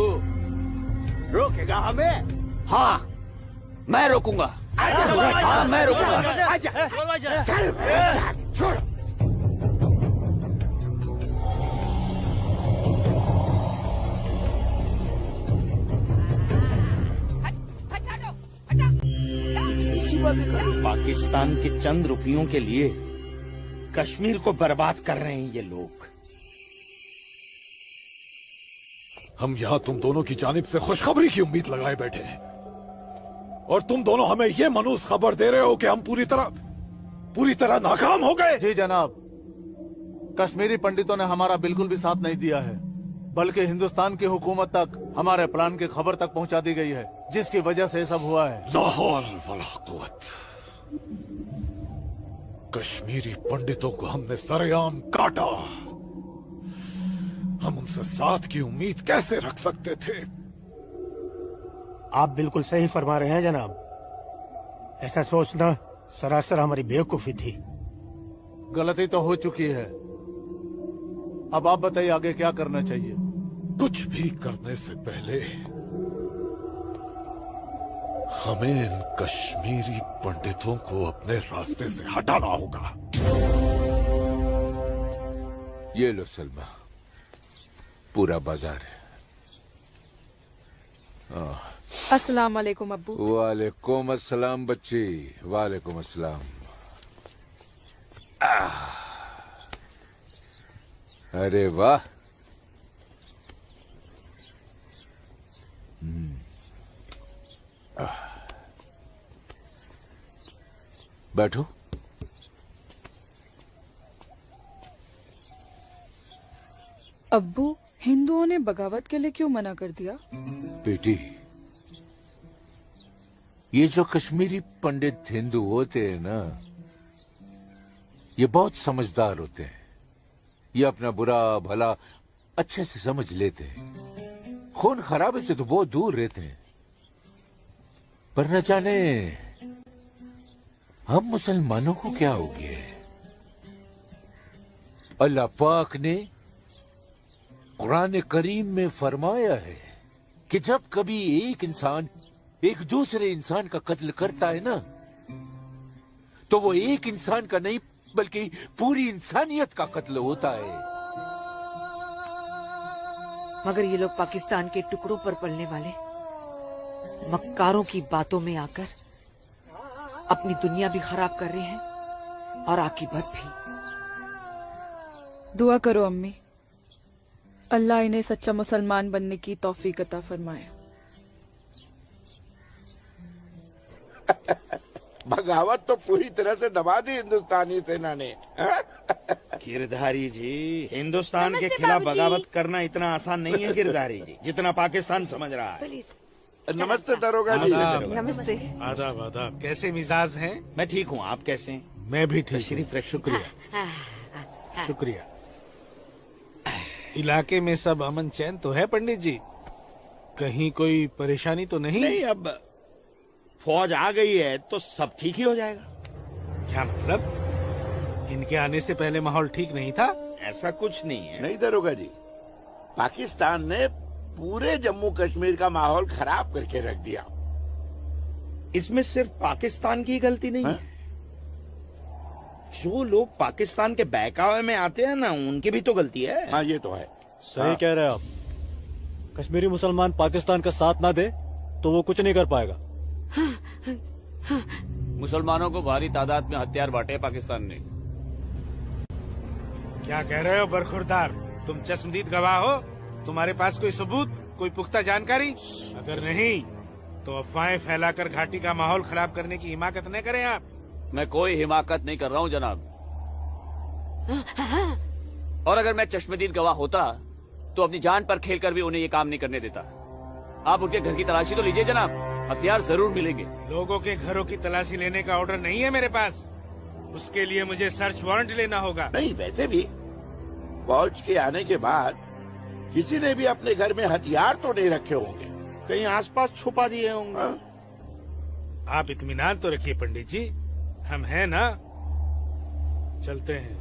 रोकेगा हमें? हाँ, मैं रोकूंगा। हाँ, मैं रोकूंगा। आजा, चल, छोड़। पाकिस्तान के चंद रुपयों के लिए कश्मीर को बर्बाद कर रहे हैं ये लोग। हम यहाँ तुम दोनों की जानिब से खुशखबरी की उम्मीद लगाए बैठे हैं और तुम दोनों हमें ये मनूस खबर दे रहे हो कि हम पूरी तरह नाकाम हो गए। जी जनाब, कश्मीरी पंडितों ने हमारा बिल्कुल भी साथ नहीं दिया है। बल्कि हिंदुस्तान की हुकूमत तक हमारे प्लान की खबर तक पहुंचा दी गई है, जिसकी वजह से ये सब हुआ है। लाहौल वला कुव्वत। कश्मीरी पंडितों को हमने सरेआम काटा। हम उनसे साथ की उम्मीद कैसे रख सकते थे? आप बिल्कुल सही फरमा रहे हैं जनाब। ऐसा सोचना सरासर हमारी बेवकूफी थी। गलती तो हो चुकी है, अब आप बताइए आगे क्या करना चाहिए। कुछ भी करने से पहले हमें इन कश्मीरी पंडितों को अपने रास्ते से हटाना होगा। ये लो सलमा, पूरा बाजार है। अस्सलाम वालेकुम अब्बू। वालेकुम अस्सलाम बच्ची, वालेकुम अस्सलाम। अरे वाह, बैठो। अब्बू, हिंदुओं ने बगावत के लिए क्यों मना कर दिया? बेटी, ये जो कश्मीरी पंडित हिंदू होते हैं ना, ये बहुत समझदार होते हैं। ये अपना बुरा भला अच्छे से समझ लेते हैं। खून खराबे से तो बहुत दूर रहते हैं। पर न जाने हम मुसलमानों को क्या हो गया है। अल्लाह पाक ने कुरान करीम में फरमाया है कि जब कभी एक इंसान एक दूसरे इंसान का कत्ल करता है ना, तो वो एक इंसान का नहीं बल्कि पूरी इंसानियत का कत्ल होता है। मगर ये लोग पाकिस्तान के टुकड़ों पर पलने वाले मक्कारों की बातों में आकर अपनी दुनिया भी खराब कर रहे हैं और आकीबत भी। दुआ करो अम्मी, अल्लाह इन्हें सच्चा मुसलमान बनने की तौफीक अता फरमाए। बगावत तो पूरी तरह से दबा दी हिंदुस्तानी सेना ने। गिरधारी जी, हिंदुस्तान के खिलाफ बगावत करना इतना आसान नहीं है गिरधारी जी, जितना पाकिस्तान समझ रहा है। नमस्ते दरोगा जी। नमस्ते। आदाब आदाब। कैसे मिजाज हैं? मैं ठीक हूँ, आप कैसे हैं? मैं भी ठीक। तशरीफ रखिए। शुक्रिया शुक्रिया। इलाके में सब अमन चैन तो है पंडित जी? कहीं कोई परेशानी तो नहीं? नहीं, अब फौज आ गई है तो सब ठीक ही हो जाएगा। क्या मतलब? इनके आने से पहले माहौल ठीक नहीं था? ऐसा कुछ नहीं है। नहीं दरोगा जी, पाकिस्तान ने पूरे जम्मू कश्मीर का माहौल खराब करके रख दिया। इसमें सिर्फ पाकिस्तान की गलती नहीं है। जो लोग पाकिस्तान के बहकावे में आते हैं ना, उनकी भी तो गलती है। हाँ, ये तो है। सही कह रहे हैं आप। कश्मीरी मुसलमान पाकिस्तान का साथ ना दे तो वो कुछ नहीं कर पाएगा। मुसलमानों को भारी तादाद में हथियार बांटे पाकिस्तान ने। क्या कह रहे हो बरखुरदार? तुम चश्मदीद गवाह हो? तुम्हारे पास कोई सबूत, कोई पुख्ता जानकारी? अगर नहीं तो अफवाहें फैलाकर घाटी का माहौल खराब करने की हिमाकत न करें आप। मैं कोई हिमाकत नहीं कर रहा हूँ जनाब। और अगर मैं चश्मदीद गवाह होता तो अपनी जान पर खेलकर भी उन्हें ये काम नहीं करने देता। आप उनके घर की तलाशी तो लीजिए जनाब, हथियार जरूर मिलेंगे। लोगों के घरों की तलाशी लेने का ऑर्डर नहीं है मेरे पास। उसके लिए मुझे सर्च वारंट लेना होगा। नहीं, वैसे भी फौज के आने के बाद किसी ने भी अपने घर में हथियार तो नहीं रखे होंगे, कहीं आसपास छुपा दिए होंगे। आप इत्मीनान तो रखिए पंडित जी, हम हैं ना। चलते हैं।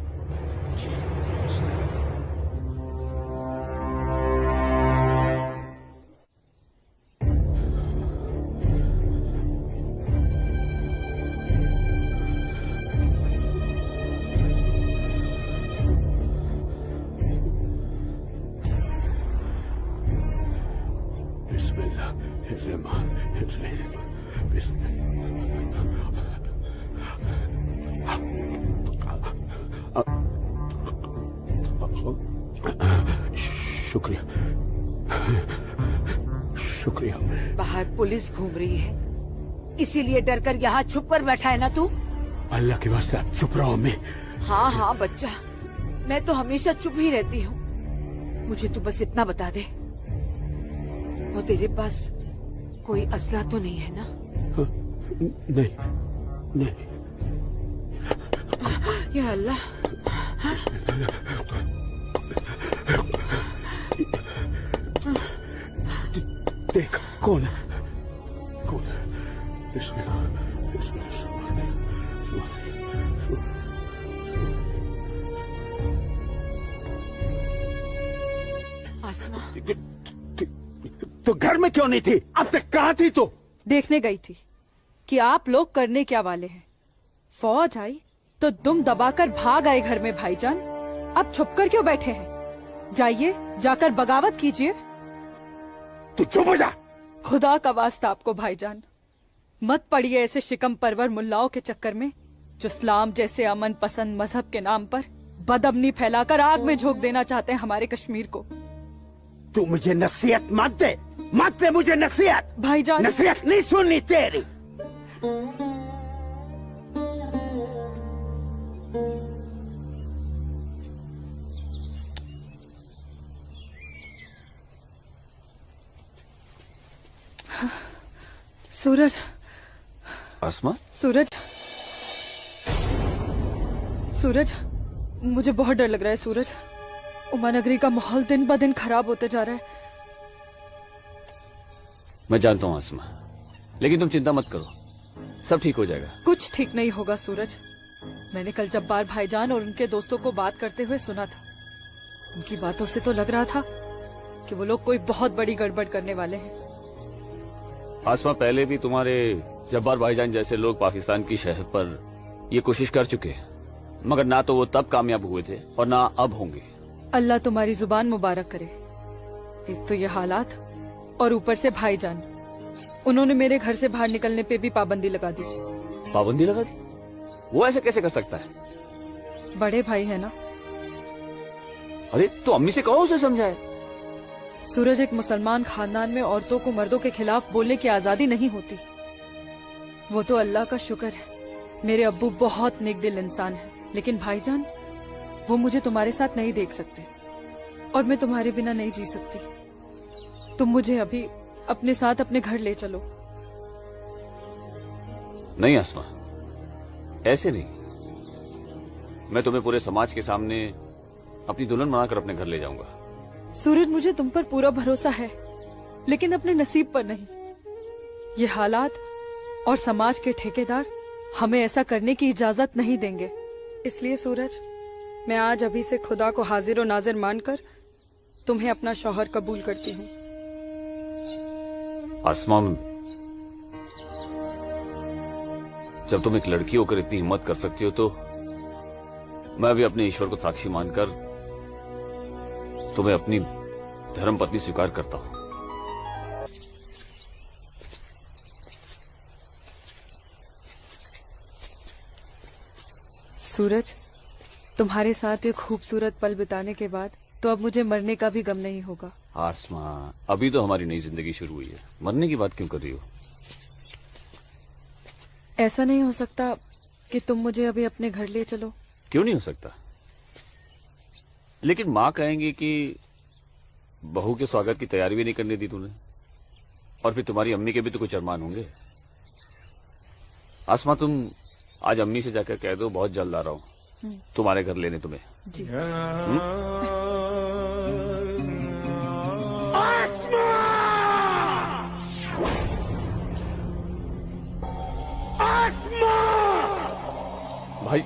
शुक्रिया शुक्रिया। बाहर पुलिस घूम रही है, इसीलिए डर कर यहाँ छुप कर बैठा है ना तू? अल्लाह के वास्ते आप चुप रहो। मैं हाँ हाँ बच्चा, मैं तो हमेशा चुप ही रहती हूँ। मुझे तू बस इतना बता दे, वो तेरे पास कोई असला तो नहीं है ना? नहीं। या अल्लाह। देख कौन है? आसमा, तो घर में क्यों नहीं थी? अब तक कहाँ थी तू? देखने गई थी कि आप लोग करने क्या वाले हैं। फौज आई तो दुम दबाकर भाग आए घर में भाईजान। अब छुपकर क्यों बैठे हैं? जाइए, जाकर बगावत कीजिए। तू चुप हो जा। खुदा का वास्ता आपको भाईजान, मत पड़िए ऐसे शिकम परवर मुल्लाओं के चक्कर में जो इस्लाम जैसे अमन पसंद मजहब के नाम पर बदअमनी फैलाकर आग में झोंक देना चाहते हैं हमारे कश्मीर को। तू मुझे नसीहत मत दे मुझे नसीहत। भाईजान, नसीहत नहीं सुननी तेरी। सूरज, आसमा, सूरज, मुझे बहुत डर लग रहा है सूरज। उमा नगरी का माहौल दिन ब दिन खराब होते जा रहा है। मैं जानता हूँ आसमा, लेकिन तुम चिंता मत करो, सब ठीक हो जाएगा। कुछ ठीक नहीं होगा सूरज। मैंने कल जब्बार भाईजान और उनके दोस्तों को बात करते हुए सुना था। उनकी बातों से तो लग रहा था कि वो लोग कोई बहुत बड़ी गड़बड़ करने वाले हैं। आसमा, पहले भी तुम्हारे जब्बार भाईजान जैसे लोग पाकिस्तान की शहर पर ये कोशिश कर चुके हैं, मगर ना तो वो तब कामयाब हुए थे और ना अब होंगे। अल्लाह तुम्हारी जुबान मुबारक करे। एक तो ये हालात और ऊपर से भाईजान, उन्होंने मेरे घर से बाहर निकलने पे भी पाबंदी लगा दी। पाबंदी लगा दी? वो ऐसे कैसे कर सकता है? बड़े भाई है ना। अरे तो अम्मी से कहो, उसे समझाए। सूरज, एक मुसलमान खानदान में औरतों को मर्दों के खिलाफ बोलने की आजादी नहीं होती। वो तो अल्लाह का शुक्र है, मेरे अब्बू बहुत नेक दिल इंसान है, लेकिन भाईजान वो मुझे तुम्हारे साथ नहीं देख सकते और मैं तुम्हारे बिना नहीं जी सकती। तुम मुझे अभी अपने साथ अपने घर ले चलो। नहीं आसमा, ऐसे नहीं। मैं तुम्हें पूरे समाज के सामने अपनी दुल्हन बनाकर अपने घर ले जाऊंगा। सूरज, मुझे तुम पर पूरा भरोसा है, लेकिन अपने नसीब पर नहीं। ये हालात और समाज के ठेकेदार हमें ऐसा करने की इजाजत नहीं देंगे। इसलिए सूरज, मैं आज अभी से खुदा को हाजिर और नाजिर मानकर तुम्हें अपना शौहर कबूल करती हूँ। आसमा, जब तुम एक लड़की होकर इतनी हिम्मत कर सकती हो तो मैं भी अपने ईश्वर को साक्षी मानकर तुम्हें अपनी धर्म पत्नी स्वीकार करता हूं। सूरज, तुम्हारे साथ ये खूबसूरत पल बिताने के बाद तो अब मुझे मरने का भी गम नहीं होगा। आसमा, अभी तो हमारी नई जिंदगी शुरू हुई है, मरने की बात क्यों कर रही हो? ऐसा नहीं हो सकता कि तुम मुझे अभी अपने घर ले चलो? क्यों नहीं हो सकता? लेकिन माँ कहेंगी कि बहू के स्वागत की तैयारी भी नहीं करने दी तूने, और फिर तुम्हारी अम्मी के भी तो कुछ अरमान होंगे। आसमा, तुम आज अम्मी से जाकर कह दो बहुत जल्द आ रहा हूँ तुम्हारे घर लेने तुम्हें। जी। भाई,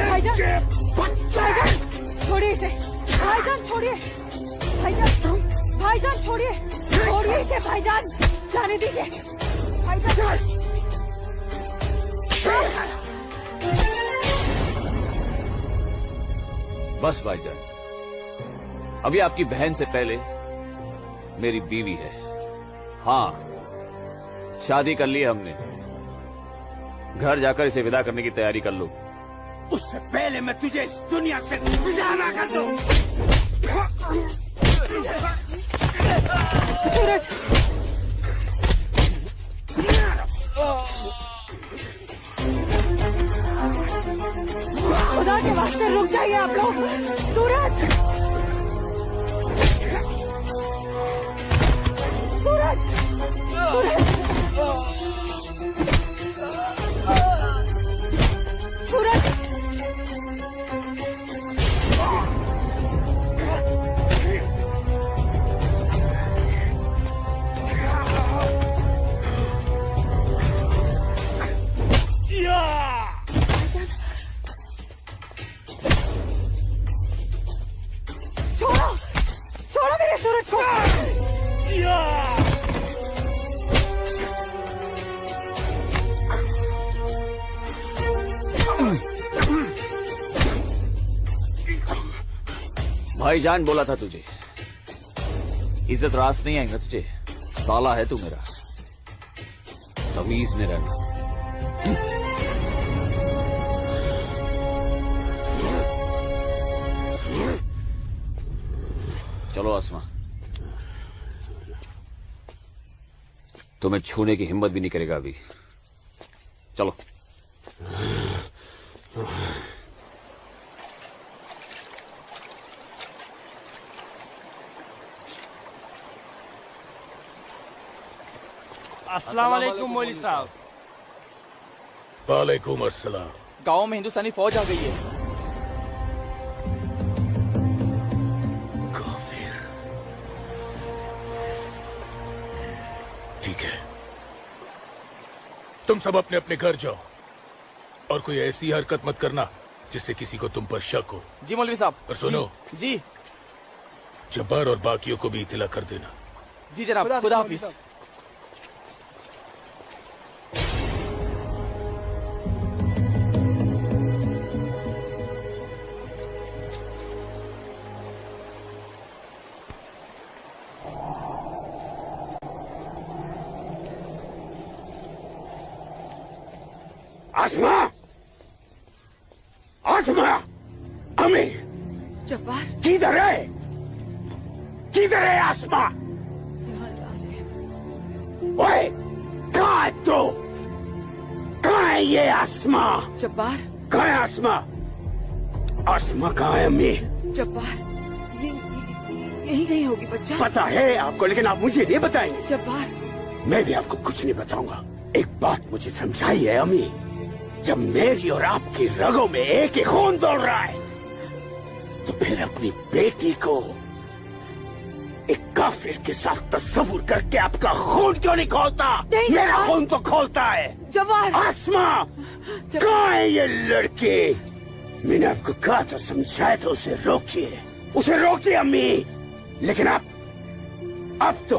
भाईजान, छोड़िए इसे। भाईजान छोड़िए, भाईजान छोड़िए इसे। भाईजान जाने दीजिए। भाईजान, बस भाईजान, अभी आपकी बहन से पहले मेरी बीवी है। हाँ, शादी कर ली है हमने। घर जाकर इसे विदा करने की तैयारी कर लो। उससे पहले मैं तुझे इस दुनिया से विदा ना कर दूं। सूरज, मारे सूरज को। भाईजान बोला था तुझे, इज्जत रास नहीं आएगा तुझे। साला है तू मेरा, तमीज में रहना। चलो आसमा, तुम्हें छूने की हिम्मत भी नहीं करेगा अभी। चलो। अस्सलाम वालेकुम मौलवी साहब। वालेकुम अस्सलाम। गांव में हिंदुस्तानी फौज आ गई है। ठीक है, तुम सब अपने अपने घर जाओ और कोई ऐसी हरकत मत करना जिससे किसी को तुम पर शक हो। जी मौलवी साहब। और सुनो जी जब्बार और बाकियों को भी इत्तला कर देना। जी जनाब, खुदा हाफिज। आसमा, आसमा, अमी, जब्बार किधर है? किधर है आसमा? ओए, कहाँ है तू? कहाँ है ये आसमा? जब्बार कहाँ है आसमा? आसमा कहाँ है अम्मी? जब्बार यही कहीं होगी बच्चा। पता है आपको, लेकिन आप मुझे नहीं बताएंगे। जब्बार मैं भी आपको कुछ नहीं बताऊंगा। एक बात मुझे समझाई है अम्मी, जब मेरी और आपकी रगों में एक ही खून दौड़ रहा है तो फिर अपनी बेटी को एक काफिर के साथ तस्वुर करके आपका खून क्यों नहीं खोलता? मेरा खून तो खोलता है। जब्बार, आसमा, कहाँ है ये लड़की? मैंने आपको कहा था, समझाया था, उसे रोकिए, उसे रोकिए अम्मी। लेकिन अब तो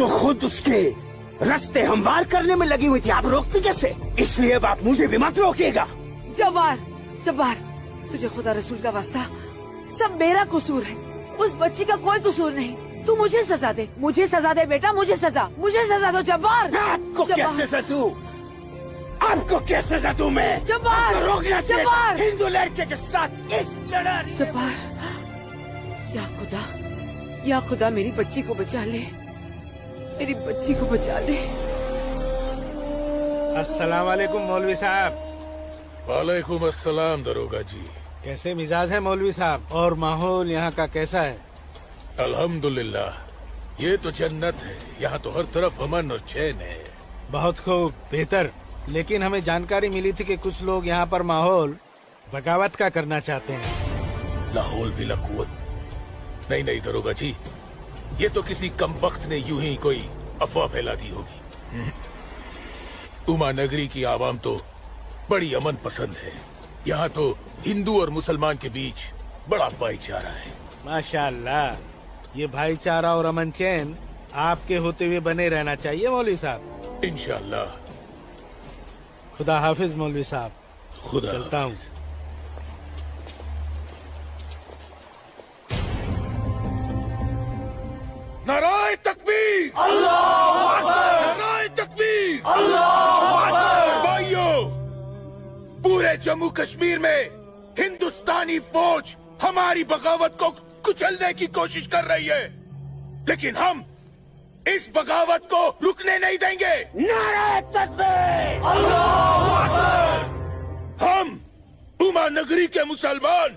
खुद उसके रास्ते हमवार करने में लगी हुई थी। आप रोकती कैसे? इसलिए अब आप मुझे भी मत रोकिएगा। जब्बार, जब्बार, तुझे खुदा रसूल का वास्ता, सब मेरा कसूर है, उस बच्ची का कोई कसूर नहीं। तू मुझे सजा दे, मुझे सजा दे बेटा, मुझे सजा दो जब्बार। आपको क्या सजा दूं? आपको क्या सजा दूं मैं? जब्बार, रोकना जब्बार, हिंदू लड़के के साथ इस लड़ाई। जब्बार, या खुदा मेरी बच्ची को बचा ले, मेरी बच्ची को बचा ले। अस्सलाम वालेकुम मौलवी साहब। वालेकुम अस्सलाम दरोगा जी। कैसे मिजाज है मौलवी साहब? और माहौल यहाँ का कैसा है? अल्हम्दुलिल्लाह, ये तो जन्नत है। यहाँ तो हर तरफ अमन और चैन है। बहुत खूब, बेहतर। लेकिन हमें जानकारी मिली थी कि कुछ लोग यहाँ पर माहौल बगावत का करना चाहते हैं। लाहौल विला कुव्वत। नहीं दरोगा जी, ये तो किसी कमबख्त ने यूं ही कोई अफवाह फैला दी होगी। उमा नगरी की आवाम तो बड़ी अमन पसंद है। यहाँ तो हिंदू और मुसलमान के बीच बड़ा भाईचारा है। माशाअल्लाह, ये भाईचारा और अमन चैन आपके होते हुए बने रहना चाहिए मौलवी साहब। इंशाअल्लाह। खुदा हाफिज मौलवी साहब। खुदा चलता हूँ। नाराए तकबीर, अल्लाहू अकबर, नाराए तकबीर, अल्लाहू अकबर। भाइयों, पूरे जम्मू कश्मीर में हिंदुस्तानी फौज हमारी बगावत को कुचलने की कोशिश कर रही है, लेकिन हम इस बगावत को रुकने नहीं देंगे। नाराए तकबीर, अल्लाहू अकबर। हम उमा नगरी के मुसलमान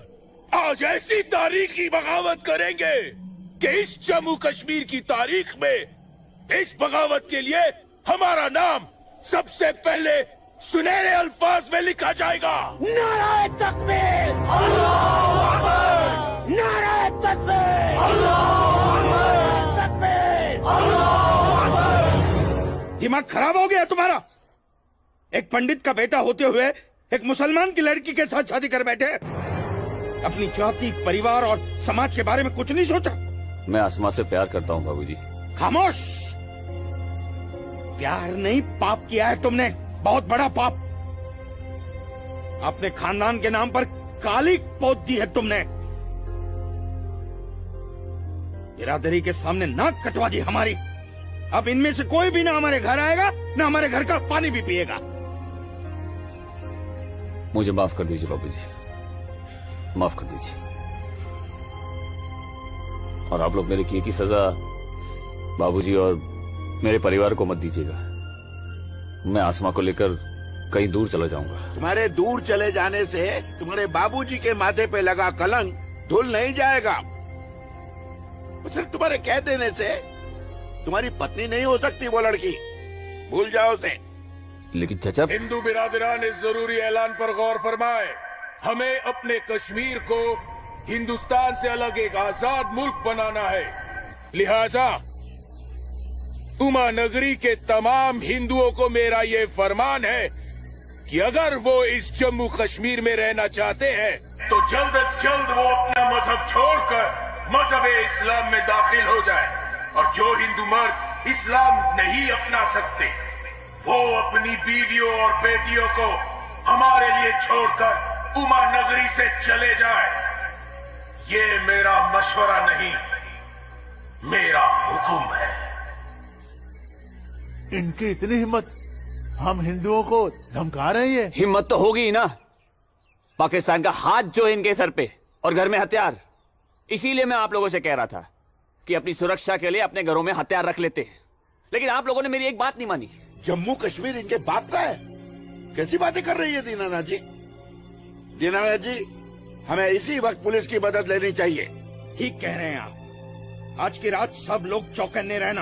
आज ऐसी तारीखी बगावत करेंगे कि इस जम्मू कश्मीर की तारीख में इस बगावत के लिए हमारा नाम सबसे पहले सुनहरे अल्फाज में लिखा जाएगा। नाराए तकबीर, अल्लाहू अकबर। नाराए तकबीर, अल्लाहू अकबर। तकबीर, अल्लाहू अकबर। दिमाग खराब हो गया तुम्हारा? एक पंडित का बेटा होते हुए एक मुसलमान की लड़की के साथ शादी कर बैठे। अपनी जाति, परिवार और समाज के बारे में कुछ नहीं सोचा? मैं आसमा से प्यार करता हूँ बाबूजी। खामोश! प्यार नहीं, पाप किया है तुमने, बहुत बड़ा पाप। अपने खानदान के नाम पर काली पोत दी है तुमने। बिरादरी के सामने नाक कटवा दी हमारी। अब इनमें से कोई भी ना हमारे घर आएगा, ना हमारे घर का पानी भी पिएगा। मुझे माफ कर दीजिए बाबूजी, माफ कर दीजिए। और आप लोग मेरे किए की सजा बाबूजी और मेरे परिवार को मत दीजिएगा। मैं आसमा को लेकर कहीं दूर चला जाऊंगा। तुम्हारे दूर चले जाने से तुम्हारे बाबूजी के माथे पे लगा कलंक धुल नहीं जाएगा। सिर्फ तुम्हारे कह देने से तुम्हारी पत्नी नहीं हो सकती वो लड़की, भूल जाओ उसे। लेकिन चाचा, हिंदू बिरादरान इस जरूरी ऐलान पर गौर फरमाए। हमें अपने कश्मीर को हिंदुस्तान से अलग एक आजाद मुल्क बनाना है। लिहाजा उमा नगरी के तमाम हिंदुओं को मेरा ये फरमान है कि अगर वो इस जम्मू कश्मीर में रहना चाहते हैं तो जल्द से जल्द वो अपना मजहब छोड़कर मजहब इस्लाम में दाखिल हो जाए। और जो हिंदू मर्द इस्लाम नहीं अपना सकते वो अपनी बीवियों और बेटियों को हमारे लिए छोड़कर उमा नगरी से चले जाए। ये मेरा मशवरा नहीं, मेरा हुक्म है। इनकी इतनी हिम्मत, हम हिंदुओं को धमका रहे हैं। हिम्मत तो होगी ही ना। पाकिस्तान का हाथ जो है इनके सर पे और घर में हथियार। इसीलिए मैं आप लोगों से कह रहा था कि अपनी सुरक्षा के लिए अपने घरों में हथियार रख लेते। लेकिन आप लोगों ने मेरी एक बात नहीं मानी। जम्मू कश्मीर इनके बाप का है? कैसी बातें कर रही है दीनानाथ जी? दीनानाथ जी, हमें इसी वक्त पुलिस की मदद लेनी चाहिए। ठीक कह रहे हैं आप। आज की रात सब लोग चौकन्ने रहना।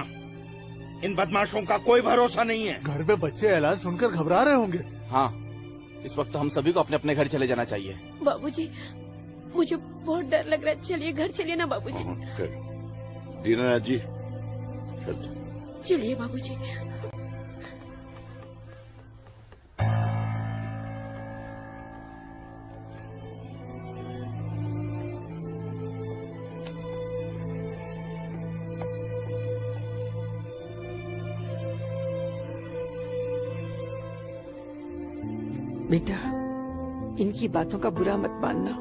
इन बदमाशों का कोई भरोसा नहीं है। घर में बच्चे ऐलान सुनकर घबरा रहे होंगे। हाँ, इस वक्त तो हम सभी को अपने अपने घर चले जाना चाहिए। बाबूजी, मुझे बहुत डर लग रहा है। चलिए घर चलिए ना बाबूजी। दीनानाथ जी, चलिए बाबूजी। बेटा, इनकी बातों का बुरा मत मानना।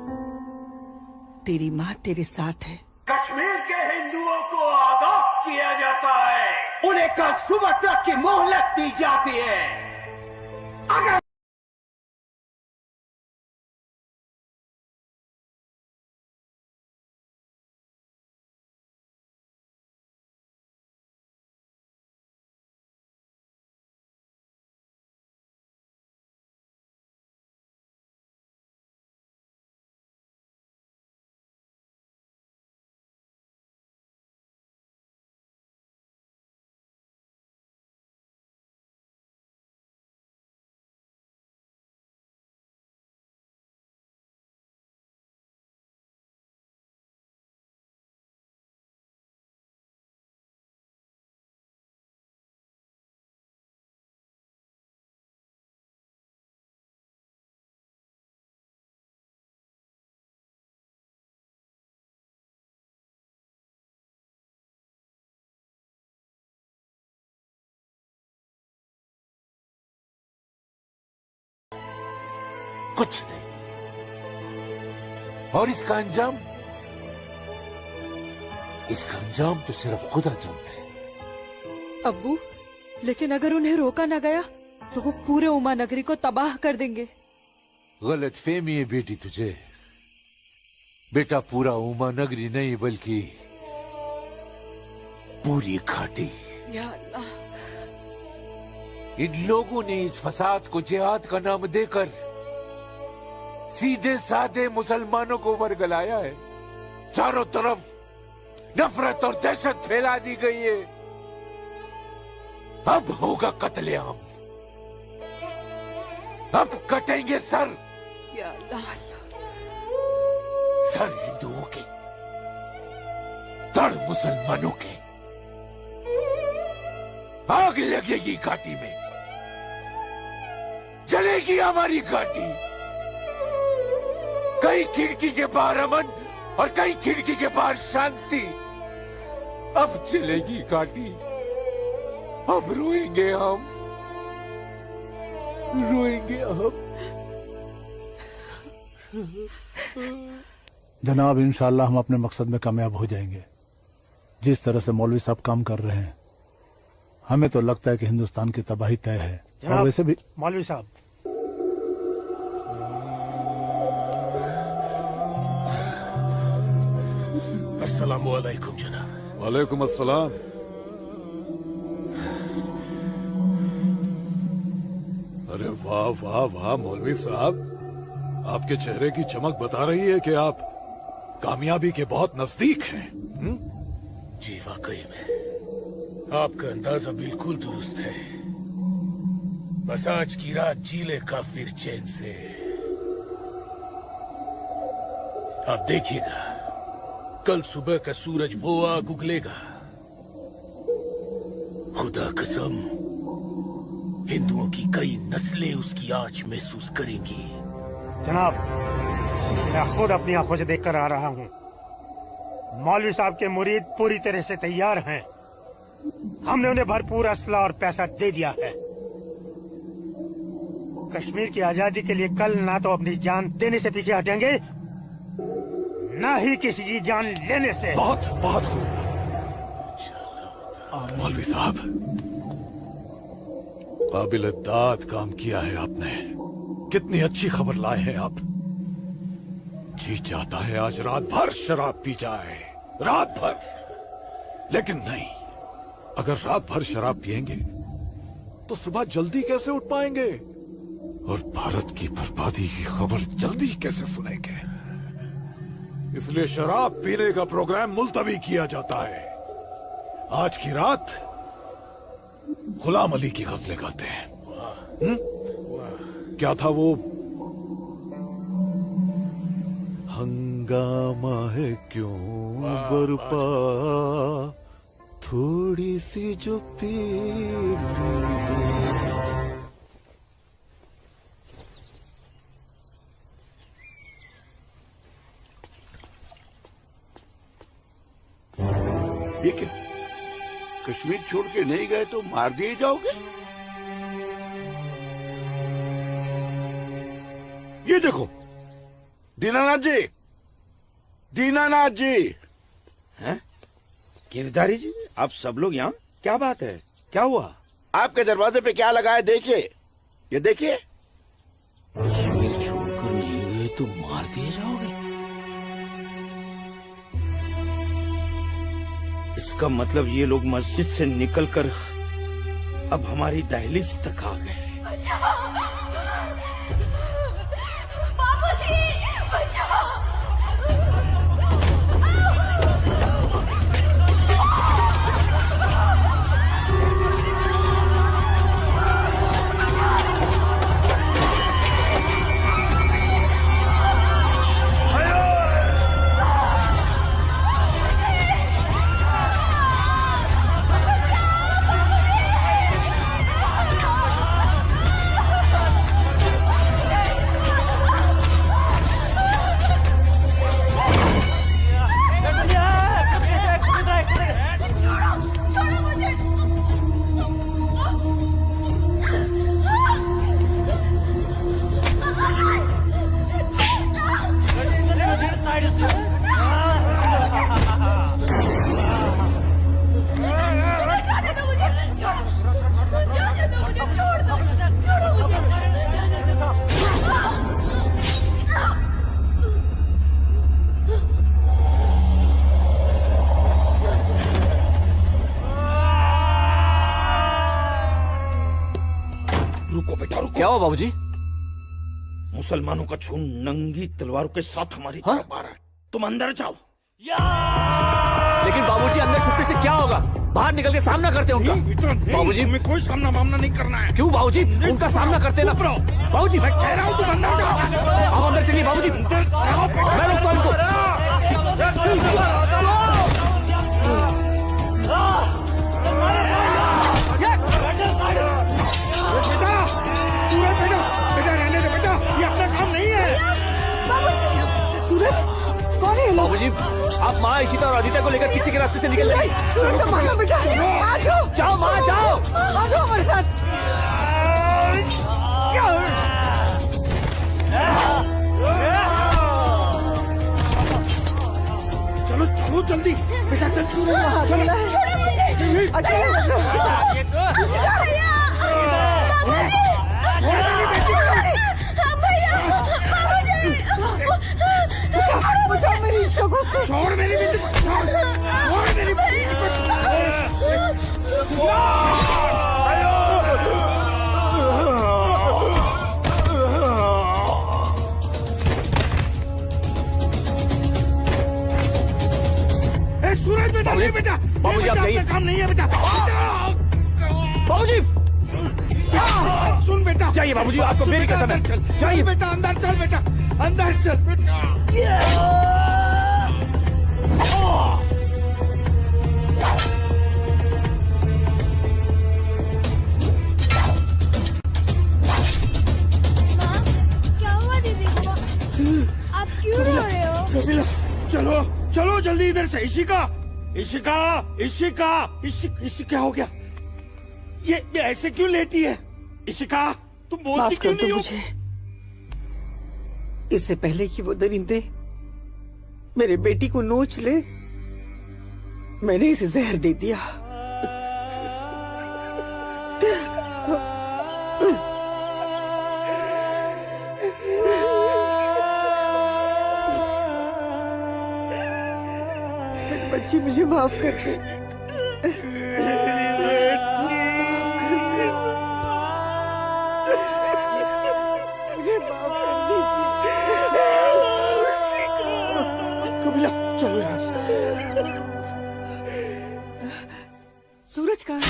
तेरी माँ तेरे साथ है। कश्मीर के हिंदुओं को आगाह किया जाता है। उन्हें कल सुबह तक की मोहलत दी जाती है। अगर कुछ नहीं। और इसका अंजाम तो सिर्फ खुदा जानते हैं। अब्बू, लेकिन अगर उन्हें रोका न गया तो वो पूरे उमा नगरी को तबाह कर देंगे। गलत फहमी है बेटी तुझे। बेटा, पूरा उमा नगरी नहीं बल्कि पूरी घाटी। या अल्लाह। इन लोगों ने इस फसाद को जिहाद का नाम देकर सीधे साधे मुसलमानों को वर्गलाया है। चारों तरफ नफरत और दहशत फैला दी गई है। अब होगा कत्लेआम। अब कटेंगे सर। या अल्लाह। सर हिंदुओं के, धड़ मुसलमानों के। आग लगेगी घाटी में, जलेगी हमारी घाटी। कहीं खिड़की के बाहर अमन और कहीं खिड़की के बाहर शांति। अब चलेगी काटी, अब रोएंगे हम, रोएंगे हम। जनाब, इंशाल्लाह हम अपने मकसद में कामयाब हो जाएंगे। जिस तरह से मौलवी साहब काम कर रहे हैं, हमें तो लगता है कि हिंदुस्तान की तबाही तय है। और वैसे भी मौलवी साहब, अस्सलामु अलैकुम जनाब। वालेकुम अस्सलाम। अरे वाह वाह वाह मौलवी साहब, आपके चेहरे की चमक बता रही है कि आप कामयाबी के बहुत नजदीक हैं। जी वाकई में आपका अंदाजा बिल्कुल दुरुस्त है। बस आज की रात जी ले काफिर चैन से। आप देखिएगा, कल सुबह का सूरज वो आग उगलेगा। खुदा कसम, हिंदुओं की कई नस्लें उसकी आंच महसूस करेंगी। जनाब, मैं खुद अपनी आंखों से देखकर आ रहा हूँ। मौलवी साहब के मुरीद पूरी तरह से तैयार हैं। हमने उन्हें भरपूर असला और पैसा दे दिया है। कश्मीर की आजादी के लिए कल ना तो अपनी जान देने से पीछे हटेंगे, ना ही किसी की जान लेने से। बहुत बहुत खूब मौलवी साहब, काबिल दाद काम किया है आपने। कितनी अच्छी खबर लाए हैं आप। जी चाहता है आज रात भर शराब पी जाए, रात भर। लेकिन नहीं, अगर रात भर शराब पिएंगे तो सुबह जल्दी कैसे उठ पाएंगे और भारत की बर्बादी की खबर जल्दी कैसे सुनेंगे। इसलिए शराब पीने का प्रोग्राम मुलतवी किया जाता है। आज की रात गुलाम अली की गजलें गाते हैं। क्या था वो? हंगामा है क्यों बरपा, थोड़ी सी जो पीर। ये क्या? कश्मीर छोड़ के नहीं गए तो मार दिए जाओगे? ये देखो, दीनानाथ जी, दीनानाथ जी। हैं? गिरधारी जी, आप सब लोग यहाँ? क्या बात है, क्या हुआ? आपके दरवाजे पे क्या लगा है देखिए, ये देखिए। कश्मीर छोड़कर नहीं गए तो मार दिए जाओगे? इसका मतलब ये लोग मस्जिद से निकलकर अब हमारी दहलीज तक आ गए। बाबूजी, बचाओ! क्या हुआ बाबूजी? मुसलमानों का खून नंगी तलवारों के साथ हमारी तरफ आ रहा है। तुम अंदर जाओ। लेकिन बाबूजी, अंदर छुपने से क्या होगा? बाहर निकल के सामना करते हैं उनका। बाबूजी, हमें कोई सामना मामला नहीं करना है। क्यों बाबूजी? उनका सामना करते ना। बाबूजी, मैं कह रहा हूँ तुम अंदर जाओ। आप अंदर चलिए बाबूजी, मैं रोकता हूं इनको। बेटा, सूरज बेटा, बेटा रहने दे बेटा, ये अपना काम नहीं है। को लेकर पीछे के रास्ते से निकल रही है। सूरज संभालो बेटा, आ जाओ। जाओ माँ जाओ, आ जाओ हमारे साथ। चलो चलो जल्दी बेटा, चल अकेला है, अकेला मत बचाओ मेरी इश्क को, छोड़ मेरी बेटी को, छोड़ मेरी बेटी सूरज बेटा, नहीं बेटा, बाबूजी आप जाइए, काम नहीं है बेटा। बाबूजी सुन बेटा, जाइए बाबूजी, आपको मेरी कसम है, जाइए बेटा, अंदर चल बेटा, अंदर चल बेटा। क्या हुआ दीदी को? आप क्यों रो रहे हो? कपिला, चलो चलो जल्दी इधर से। इशिका इशिका इशिका, क्या हो गया? ये ऐसे क्यों लेटी है? इशिका तुम बोलती माफ क्यों कर दो नहीं हो? मुझे, इससे पहले कि वो दरिंदे मेरे बेटी को नोच ले, मैंने इसे जहर दे दिया। मेरी बच्ची मुझे माफ कर दे। मुझे माफ कर दीजिए। कपिला चलो यहाँ से। सूरज कहाँ है?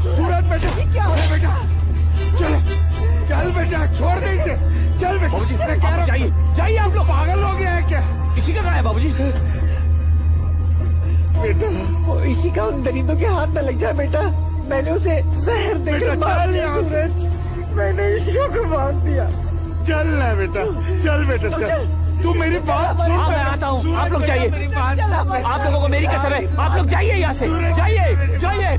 सूरज बेटा, क्या हो बेटा? चलो चल बेटा, छोड़ दे इसे, चल बेटा। बाबूजी जाइए जाइए, आप लोग पागल हो गए हैं क्या? इसी का कहाँ है बाबूजी? बेटा वो इसी का उन दरिंदों के हाथ न लग जाए बेटा। मैंने उसे जहर देकर मार दिया सूरज। मैंने इशिका को मार दिया। चल ना बेटा, चल बेटा चल। तू मेरी बात सुन। हाँ मैं आता हूँ, आप लोग जाइए। मेरी बात सुन। आप लोगों को मेरी कसम है, आप लोग जाइए यहाँ से, जाइए जाइए।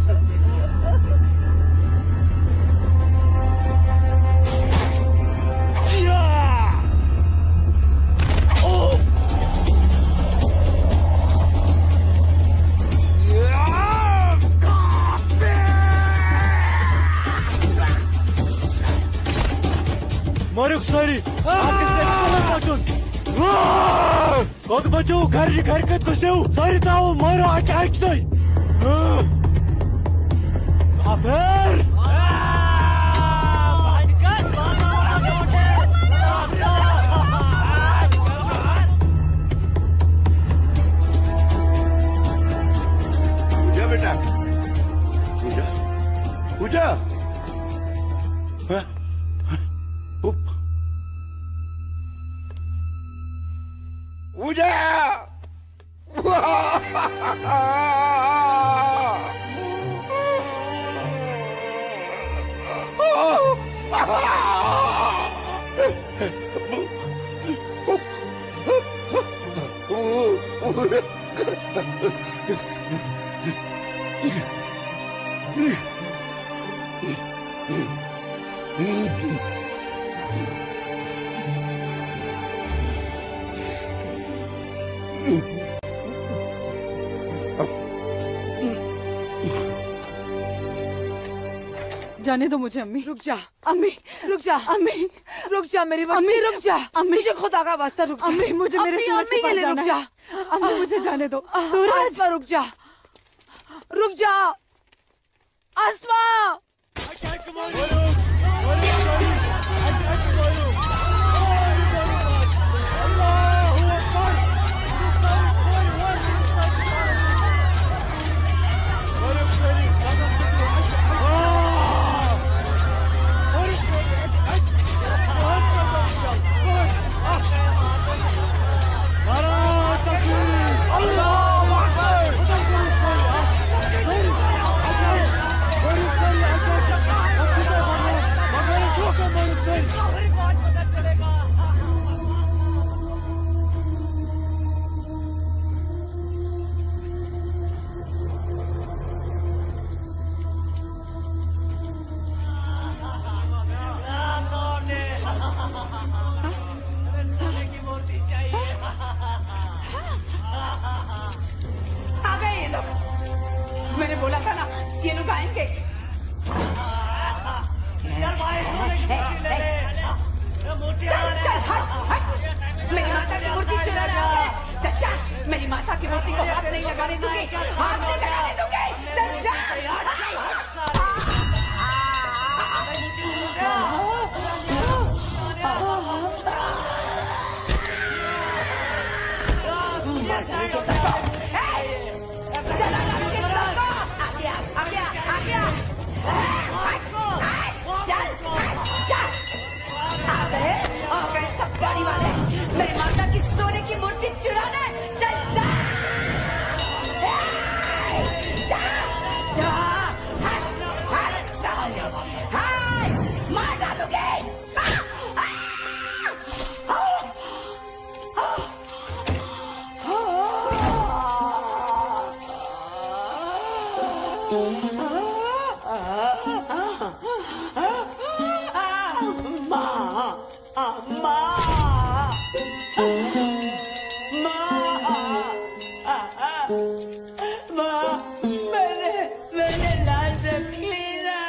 Moruk sorry, Kod bachou घर हरकत को सेव सारी ताऊ मारो अटैक नहीं अबेर पूजा बेटा, पूजा पूजा, पूजा जाने दो मुझे अम्मी। रुक जा अम्मी, रुक जा अम्मी, रुक जा मेरी बच्ची, रुक जा अम्मी, मुझे खुदा का वास्ता रुक जा अम्मी, मुझे मेरे सूरज के पास रुक जा अम्मी, मुझे जाने दो। सूरज आसमा रुक जा, रुक जा आसमा। मैंने लाश रखी ना,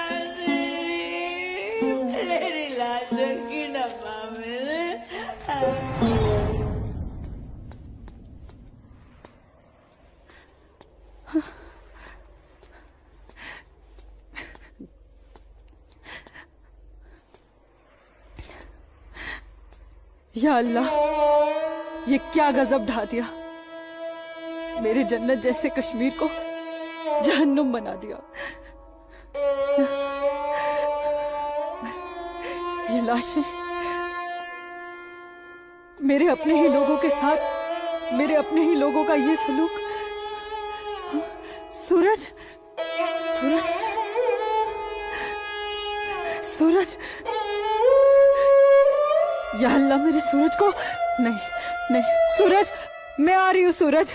मेरी लाश रखी ना माँ मैंने। या अल्लाह, ये क्या गजब ढा दिया। मेरे जन्नत जैसे कश्मीर को जहन्नुम बना दिया। ये लाशें मेरे अपने ही लोगों के साथ, मेरे अपने ही लोगों का ये सलूक। सूरज, सूरज, सूरज, या अल्लाह, मेरे सूरज को नहीं, नहीं, सूरज, मैं आ रही हूँ सूरज।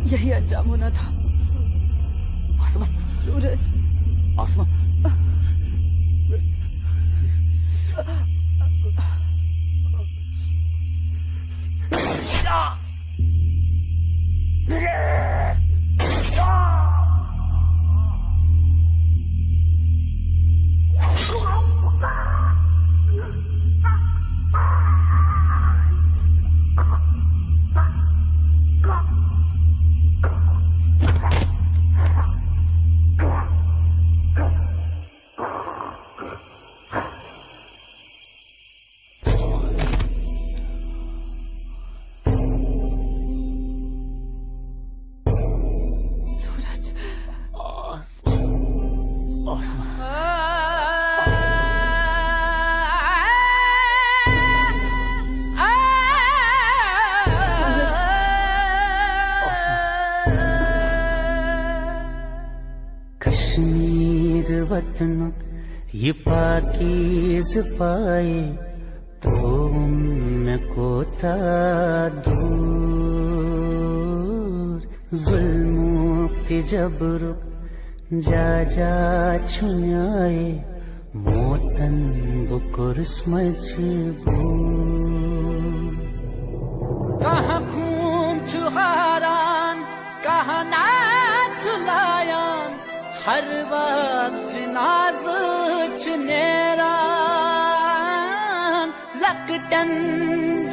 यही अंजाम होना था। सूरज, कश्मीर वतन ये पाकीज़ पाए तो उनको था दूर जुल्म के जबर जा जा छुनाए मोतन बुकुर्स मजबूर कहाँ खून चुहारान कहाँ नाच लायान हर वक्त नाज चुनेरान लकटन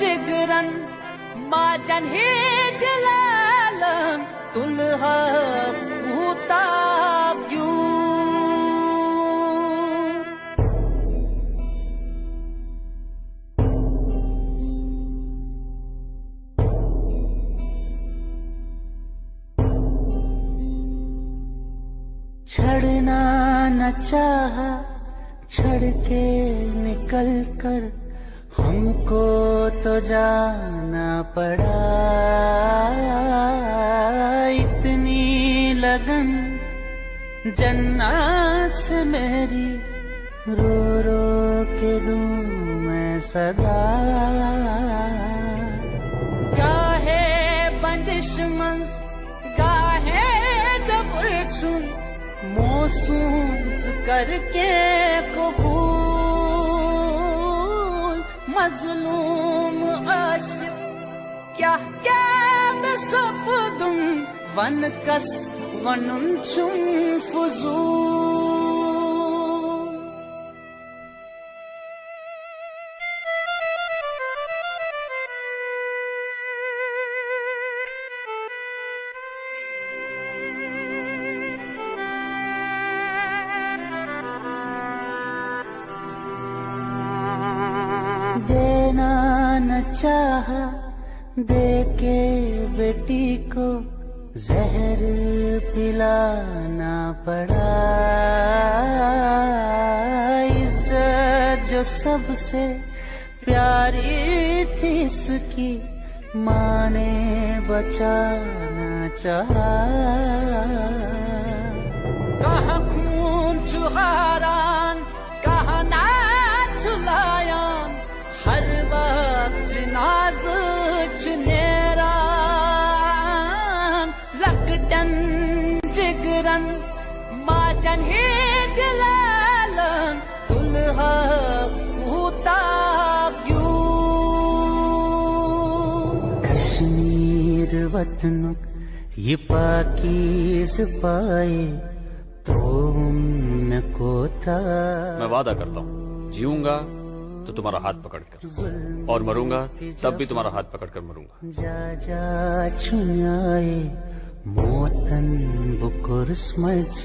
जिगरन माजन ही दिलालन तुलहा पूता क्यों छड़ना न चाहा छड़ के निकल कर हमको तो जाना पड़ा इतनी लगन जन्नत से मेरी रो रो के दूं मैं सदा गाहे बंदिश मंज गाहे जबर छुन मोसूस करके कबूल मजलूम आशिक क्या क्या मैं सब दूं वन कस वनुन चुम फुजूल देना न चाहा, दे के बेटी को जहर पिलाना पड़ा। इज्जत जो सबसे प्यारी थी इसकी, माँ ने बचाना चाहा। कहाँ खून चुहारान, कहाँ नाच लायान, हर वक्त जिनाज चुनेरान। लकटन जिगरन माचन ही दिलालन, दुल्हा कूता क्यों। कश्मीर वतनुक ये पाकीज़ पाए, तो उनको था। मैं वादा करता हूँ, जीऊंगा तो तुम्हारा हाथ पकड़कर, और मरूंगा तब भी तुम्हारा हाथ पकड़कर मरूंगा। जा जा चुनाए मोतन बुकुर स्मझ